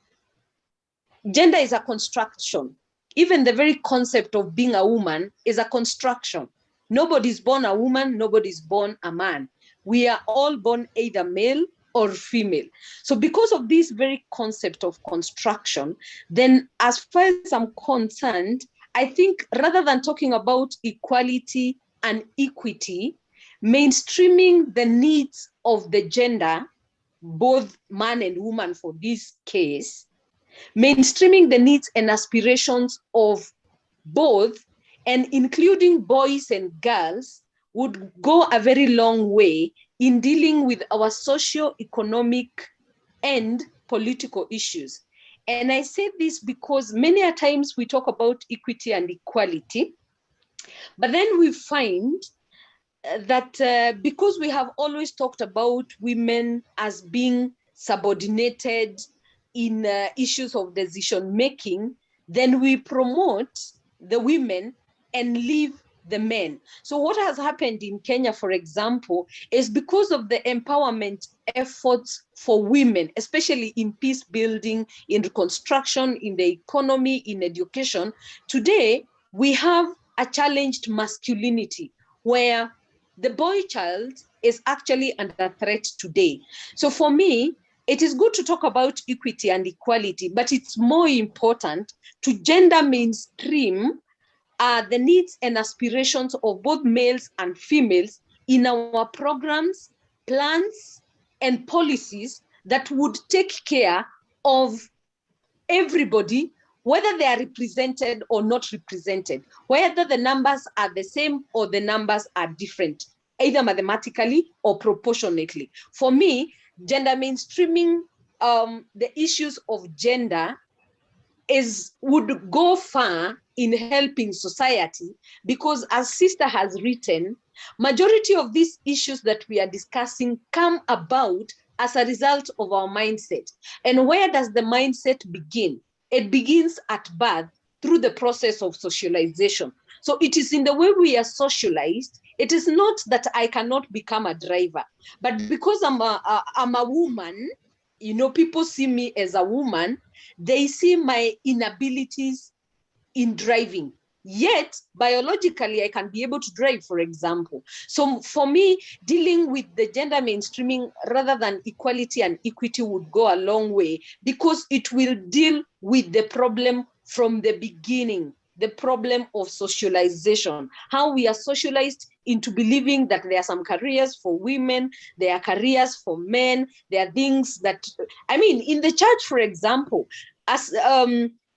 gender is a construction. Even the very concept of being a woman is a construction. Nobody's born a woman, nobody's born a man. We are all born either male or female. So because of this very concept of construction, then as far as I'm concerned, I think rather than talking about equality and equity, mainstreaming the needs of the gender, both man and woman for this case, mainstreaming the needs and aspirations of both, and including boys and girls, would go a very long way in dealing with our socio-economic and political issues. And I say this because many a times we talk about equity and equality, but then we find that because we have always talked about women as being subordinated in issues of decision-making, then we promote the women and leave the men. So what has happened in Kenya, for example, is because of the empowerment efforts for women, especially in peace building, in reconstruction, in the economy, in education, today we have a challenged masculinity where the boy child is actually under threat today. So for me, it is good to talk about equity and equality, but it's more important to gender mainstream the needs and aspirations of both males and females in our programs, plans, and policies that would take care of everybody, whether they are represented or not represented, whether the numbers are the same or the numbers are different, either mathematically or proportionately. For me, gender mainstreaming the issues of gender would go far in helping society, because as Sister has written, majority of these issues that we are discussing come about as a result of our mindset. And where does the mindset begin? It begins at birth through the process of socialization. So it is in the way we are socialized. It is not that I cannot become a driver, but because I'm a woman, you know, people see me as a woman, they see my inabilities in driving. Yet, biologically, I can be able to drive, for example. So for me, dealing with the gender mainstreaming rather than equality and equity would go a long way, because it will deal with the problem from the beginning. the problem of socialization, how we are socialized into believing that there are some careers for women, there are careers for men, there are things that, I mean, in the church, for example, as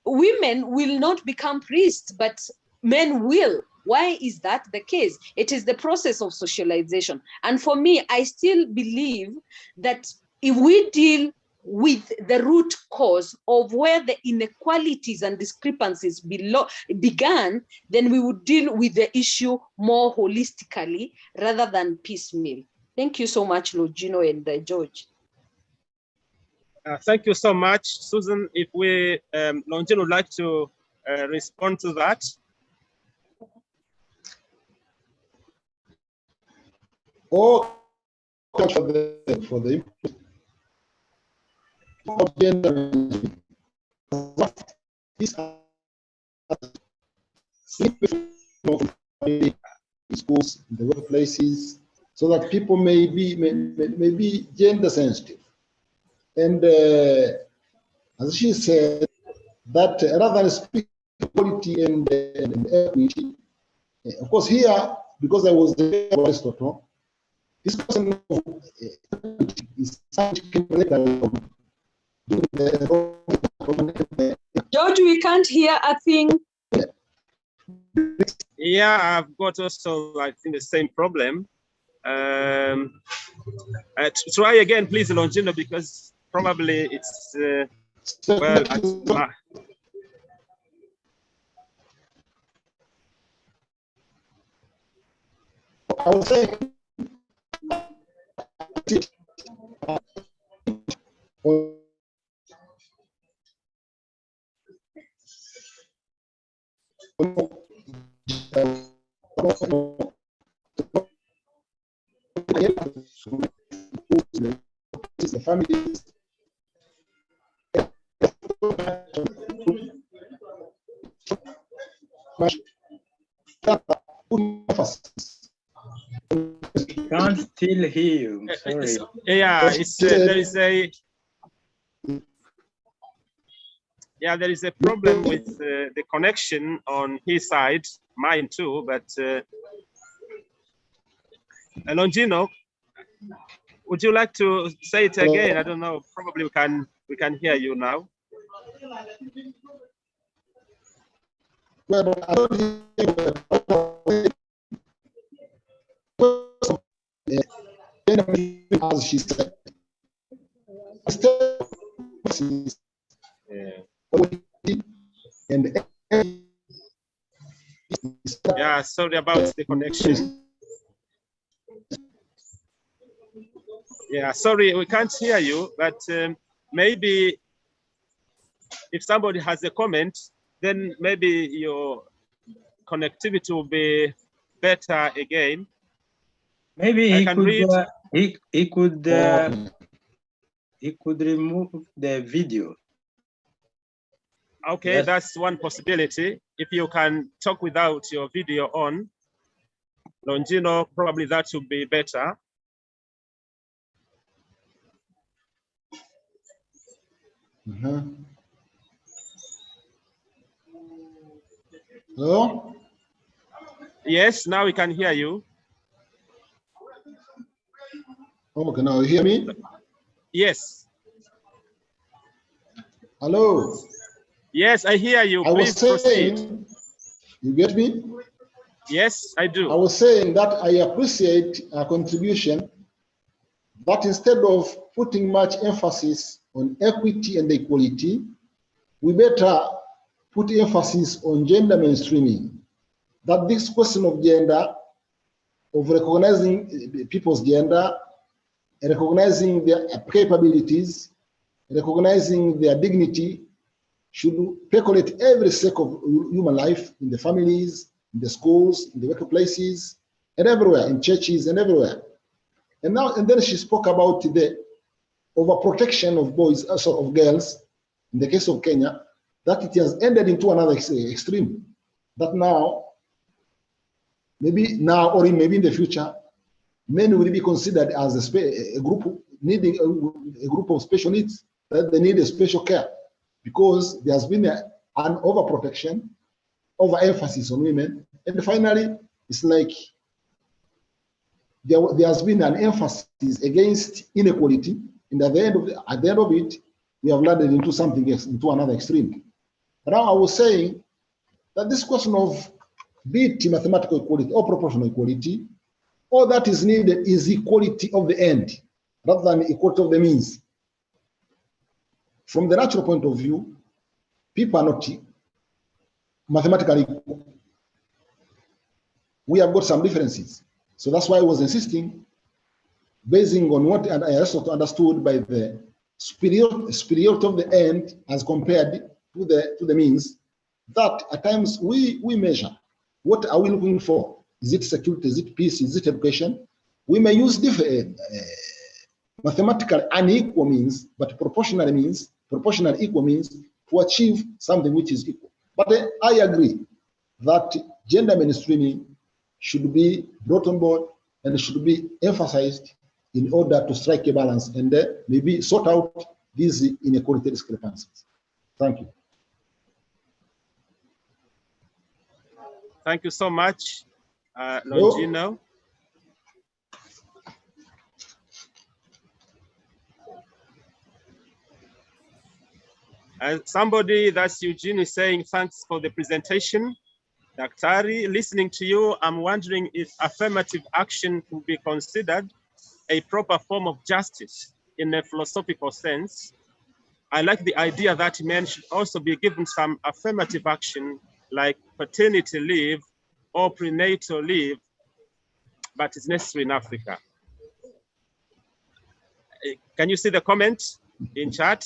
women will not become priests, but men will. Why is that the case? It is the process of socialization. And for me, I still believe that if we deal with the root cause of where the inequalities and discrepancies began, then we would deal with the issue more holistically rather than piecemeal. Thank you so much, Longino and George. Thank you so much, Susan. If we, Longino would like to respond to that. Oh, for the gender schools, in the workplaces, so that people may be gender sensitive. And as she said, that rather than speak equality and equity, of course here, because I was there with Aristotle, this person is George, we can't hear a thing. Yeah, I've got also, I think, the same problem. Try again, please, Longino, because probably it's, well, I was saying, the families, Can't still hear you. Sorry. Yeah, it's there is a there is a problem with the connection on his side, mine too. But Longino, would you like to say it again? I don't know. Probably we can hear you now. Well, I don't hear as she said. And yeah, sorry about the connection. Yeah, sorry, we can't hear you, but maybe if somebody has a comment, then maybe your connectivity will be better again. Maybe he could he could remove the video. Okay, yes. That's one possibility. If you can talk without your video on, Longino, probably that should be better. Hello? Yes, now we can hear you. Okay, now you hear me? Yes. Hello? Yes, I hear you. Please proceed. You get me? Yes, I do. I was saying that I appreciate a contribution, but instead of putting much emphasis on equity and equality, we better put emphasis on gender mainstreaming. That this question of gender, of recognizing people's gender, recognizing their capabilities, recognizing their dignity, should percolate every sector of human life, in the families, in the schools, in the workplaces, and everywhere, in churches and everywhere. And then she spoke about the overprotection of boys, of girls, in the case of Kenya, that it has ended into another extreme. That now, maybe now or maybe in the future, men will be considered as a group needing a group of special needs, that they need a special care, because there has been an overprotection overemphasis on women. And finally, it's like there has been an emphasis against inequality, and at the end of it, we have landed into something else, into another extreme. But now I was saying that this question of be it mathematical equality or proportional equality, all that is needed is equality of the end, rather than equality of the means. From the natural point of view, people are not mathematically equal. We have got some differences. So that's why I was insisting, basing on what Aristotle understood by the superiority of the end as compared to the means, that at times we measure. What are we looking for? Is it security? Is it peace? Is it education? We may use different mathematical unequal means, but proportional equal means to achieve something which is equal. But I agree that gender mainstreaming should be brought on board and should be emphasized in order to strike a balance and maybe sort out these inequality discrepancies. Thank you. Thank you so much, Longino. Somebody, that's Eugene, is saying thanks for the presentation. Daktari, listening to you, I'm wondering if affirmative action could be considered a proper form of justice in a philosophical sense. I like the idea that men should also be given some affirmative action like paternity leave or prenatal leave, but it's necessary in Africa. Can you see the comment in chat?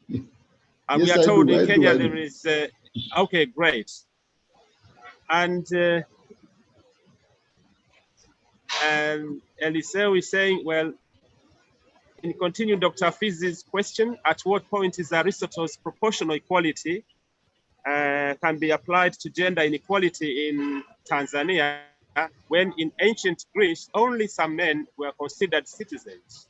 Yes, we are told in Kenya I do. there is, okay, great. And Eliseo is saying, well, in continuing Dr. Fizi's question, at what point is Aristotle's proportional equality can be applied to gender inequality in Tanzania, when in ancient Greece, only some men were considered citizens.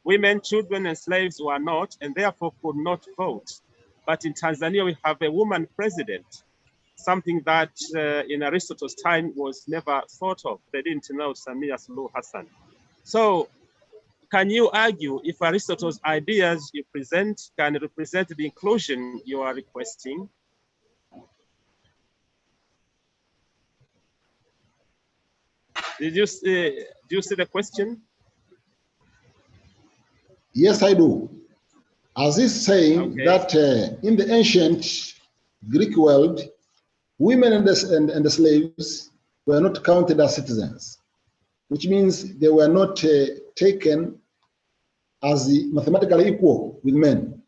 Women, children, and slaves were not, and therefore could not vote. But in Tanzania, we have a woman president, something that in Aristotle's time was never thought of. They didn't know Samia Suluhu Hassan. So can you argue if Aristotle's ideas you present can represent the inclusion you are requesting? Do you see the question? Yes, I do. As he's saying that in the ancient Greek world, women and the slaves were not counted as citizens, which means they were not taken as mathematically equal with men.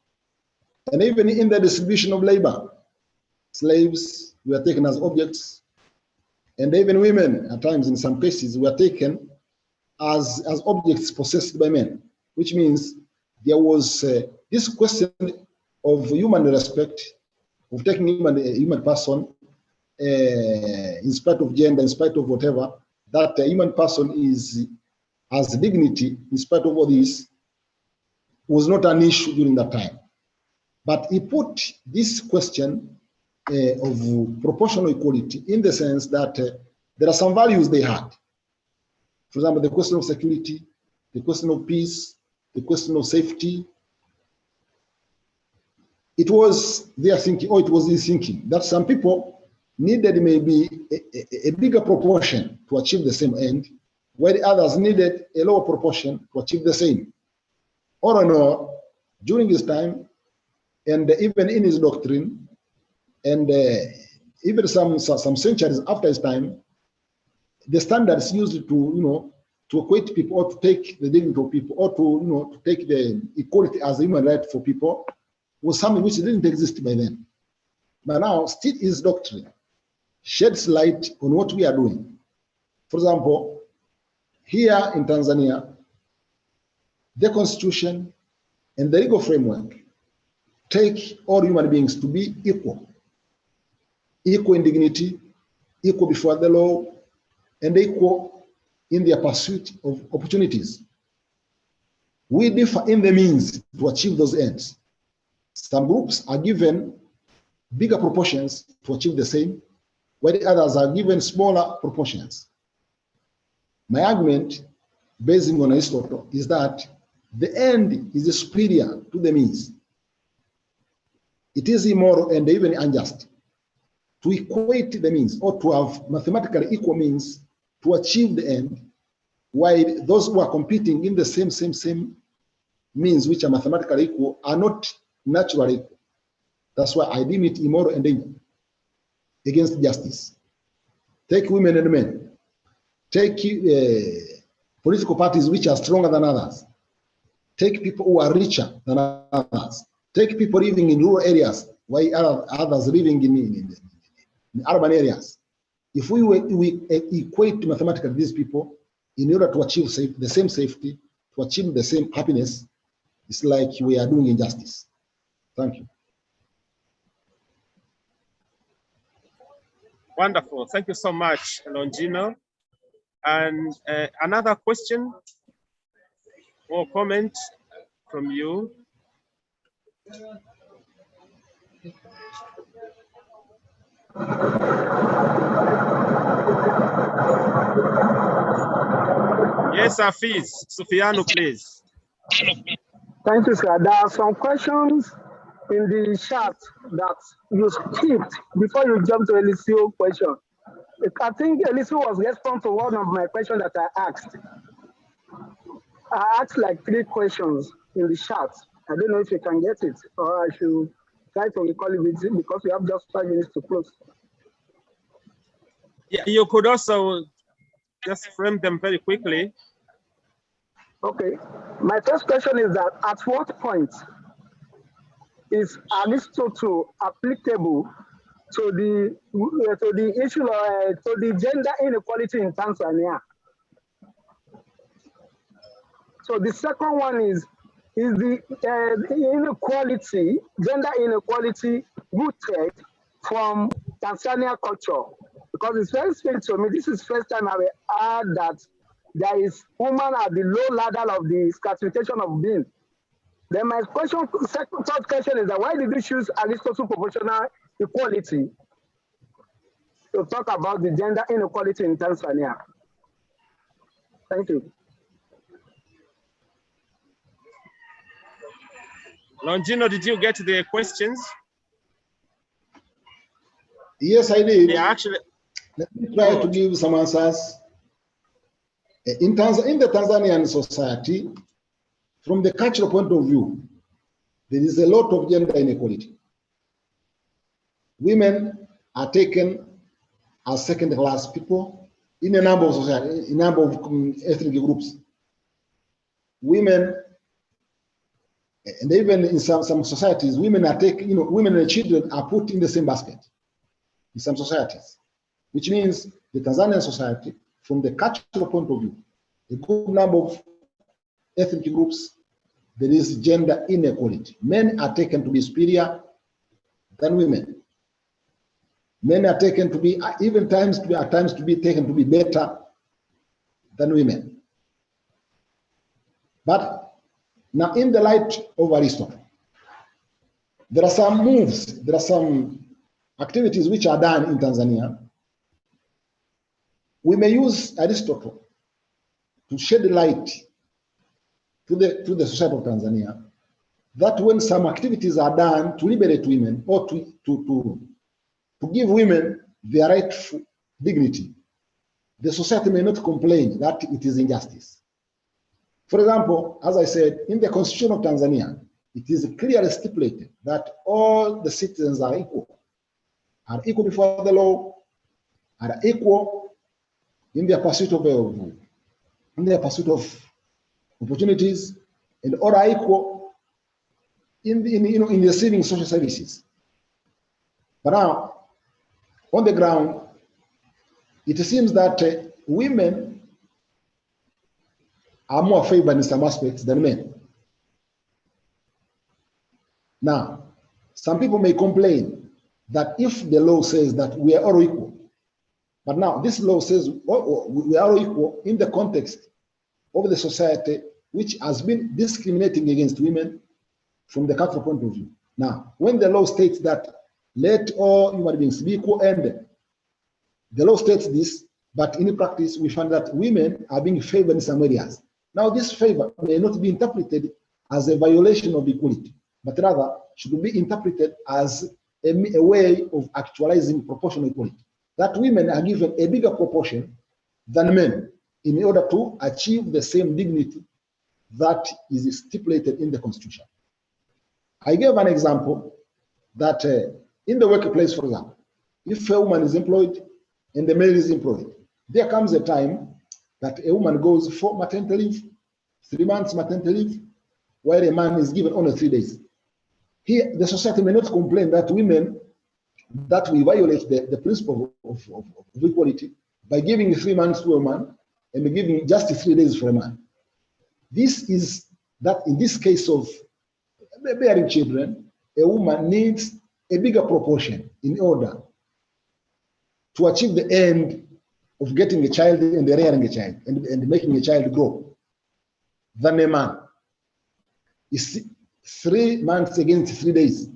And even in the distribution of labor, slaves were taken as objects, and even women, at times in some cases, were taken as objects possessed by men, which means there was this question of human respect, of taking a human person in spite of gender, in spite of whatever, that a human person has dignity in spite of all this, was not an issue during that time. But he put this question of proportional equality in the sense that there are some values they had. For example, the question of security, the question of peace, the question of safety. It was their thinking, or it was his thinking, that some people needed maybe a bigger proportion to achieve the same end, while the others needed a lower proportion to achieve the same. Or no, during his time, and even in his doctrine, and even some centuries after his time, the standards used to equate people, or to take the dignity of people, or to take the equality as a human right for people, was something which didn't exist by then. But now, still his doctrine sheds light on what we are doing. For example, here in Tanzania, the constitution and the legal framework take all human beings to be equal. Equal in dignity, equal before the law, and equal in their pursuit of opportunities. We differ in the means to achieve those ends. Some groups are given bigger proportions to achieve the same, while the others are given smaller proportions. My argument, based on Aristotle, is that the end is superior to the means. It is immoral and even unjust to equate the means or to have mathematically equal means to achieve the end, while those who are competing in the same means which are mathematically equal are not naturally equal. That's why I deem it immoral and evil against justice. Take women and men. Take political parties which are stronger than others. Take people who are richer than others. Take people living in rural areas while others living in urban areas. If we equate mathematically these people in order to achieve the same safety, to achieve the same happiness, it's like we are doing injustice. Thank you. Wonderful. Thank you so much, Longino. And another question or comment from you? Yes, Afiz. Sufiano, please. Thank you, sir. There are some questions in the chat that you skipped before you jump to Elisio's question. I think Elisio was responding to one of my questions that I asked. I asked like 3 questions in the chat. I don't know if you can get it, or I should try to recall it with you because we have just 5 minutes to close. Yeah, you could also just frame them very quickly. Okay. My first question is that at what point is Aristotle applicable to the issue to the gender inequality in Tanzania? So the second one is the inequality, gender inequality rooted from Tanzania culture? Because it's very strange to me. This is the first time I've heard that there is woman at the low ladder of the stratification of being. Then my question, third question is that why did you choose Aristotle proportional equality to talk about the gender inequality in Tanzania? Thank you. Longino, did you get the questions? Yes, I did. Yeah, actually. Let me try to give some answers. In the Tanzanian society, from the cultural point of view, there is a lot of gender inequality. Women are taken as second-class people in a number of societies, in a number of ethnic groups. Women, and even in some societies, women are taken, women and children are put in the same basket in some societies, which means the Tanzanian society, from the cultural point of view, a good number of ethnic groups, there is gender inequality. Men are taken to be superior than women. Men are taken to be, even at times to be taken to be better than women. But now, in the light of Aristotle, there are some moves, there are some activities which are done in Tanzania. We may use Aristotle to shed light to the society of Tanzania, that when some activities are done to liberate women or to give women their rightful dignity, the society may not complain that it is injustice. For example, as I said, in the Constitution of Tanzania, it is clearly stipulated that all the citizens are equal before the law, are equal in their pursuit of opportunities, and all are equal in receiving social services. But now, on the ground, it seems that women are more favored in some aspects than men. Now, some people may complain that if the law says that we are all equal, but now this law says we are all equal in the context of the society which has been discriminating against women from the cultural point of view. Now, when the law states that let all human beings be equal, and the law states this, but in practice, we find that women are being favored in some areas. Now, this favor may not be interpreted as a violation of equality, but rather should be interpreted as a way of actualizing proportional equality. That women are given a bigger proportion than men in order to achieve the same dignity that is stipulated in the Constitution. I gave an example that in the workplace, for example, if a woman is employed and the male is employed, there comes a time that a woman goes for maternity leave, 3 months maternity leave, while a man is given only 3 days. Here, the society may not complain that women, that we violate the principle of equality by giving 3 months to a man and giving just 3 days for a man. This is that in this case of bearing children, a woman needs a bigger proportion in order to achieve the end of getting a child and rearing a child and making a child grow than a man. It's 3 months against 3 days.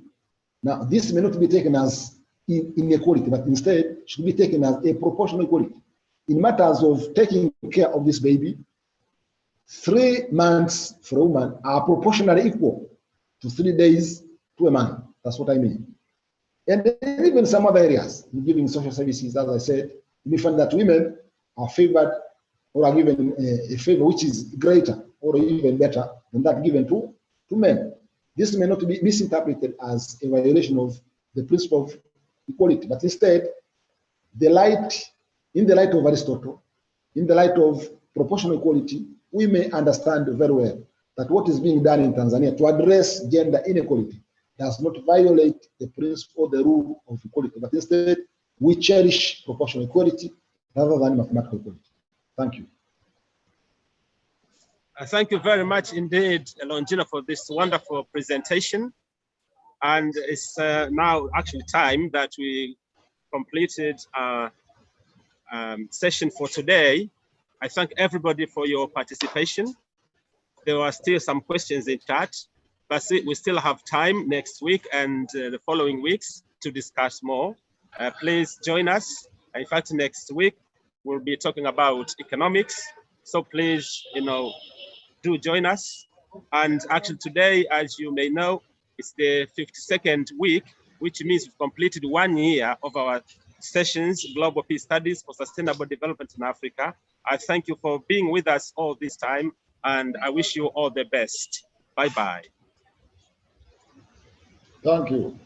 Now, this may not be taken as inequality, but instead should be taken as a proportional equality. In matters of taking care of this baby, 3 months for a woman are proportionally equal to 3 days to a man. That's what I mean. And even some other areas, in giving social services, as I said, we find that women are favored or are given a favor which is greater or even better than that given to men. This may not be misinterpreted as a violation of the principle of equality, but instead, in the light of Aristotle, in the light of proportional equality, we may understand very well that what is being done in Tanzania to address gender inequality does not violate the principle, the rule of equality, but instead we cherish proportional equality rather than mathematical equality. Thank you. Thank you very much indeed, Longina, for this wonderful presentation. And it's now actually time that we completed our session for today. I thank everybody for your participation. There were still some questions in chat, but we still have time next week and the following weeks to discuss more. Please join us. In fact, next week, we'll be talking about economics. So please, do join us. And actually today, as you may know, it's the 52nd week, which means we've completed 1 year of our sessions, Global Peace Studies for Sustainable Development in Africa. I thank you for being with us all this time, and I wish you all the best. Bye-bye. Thank you.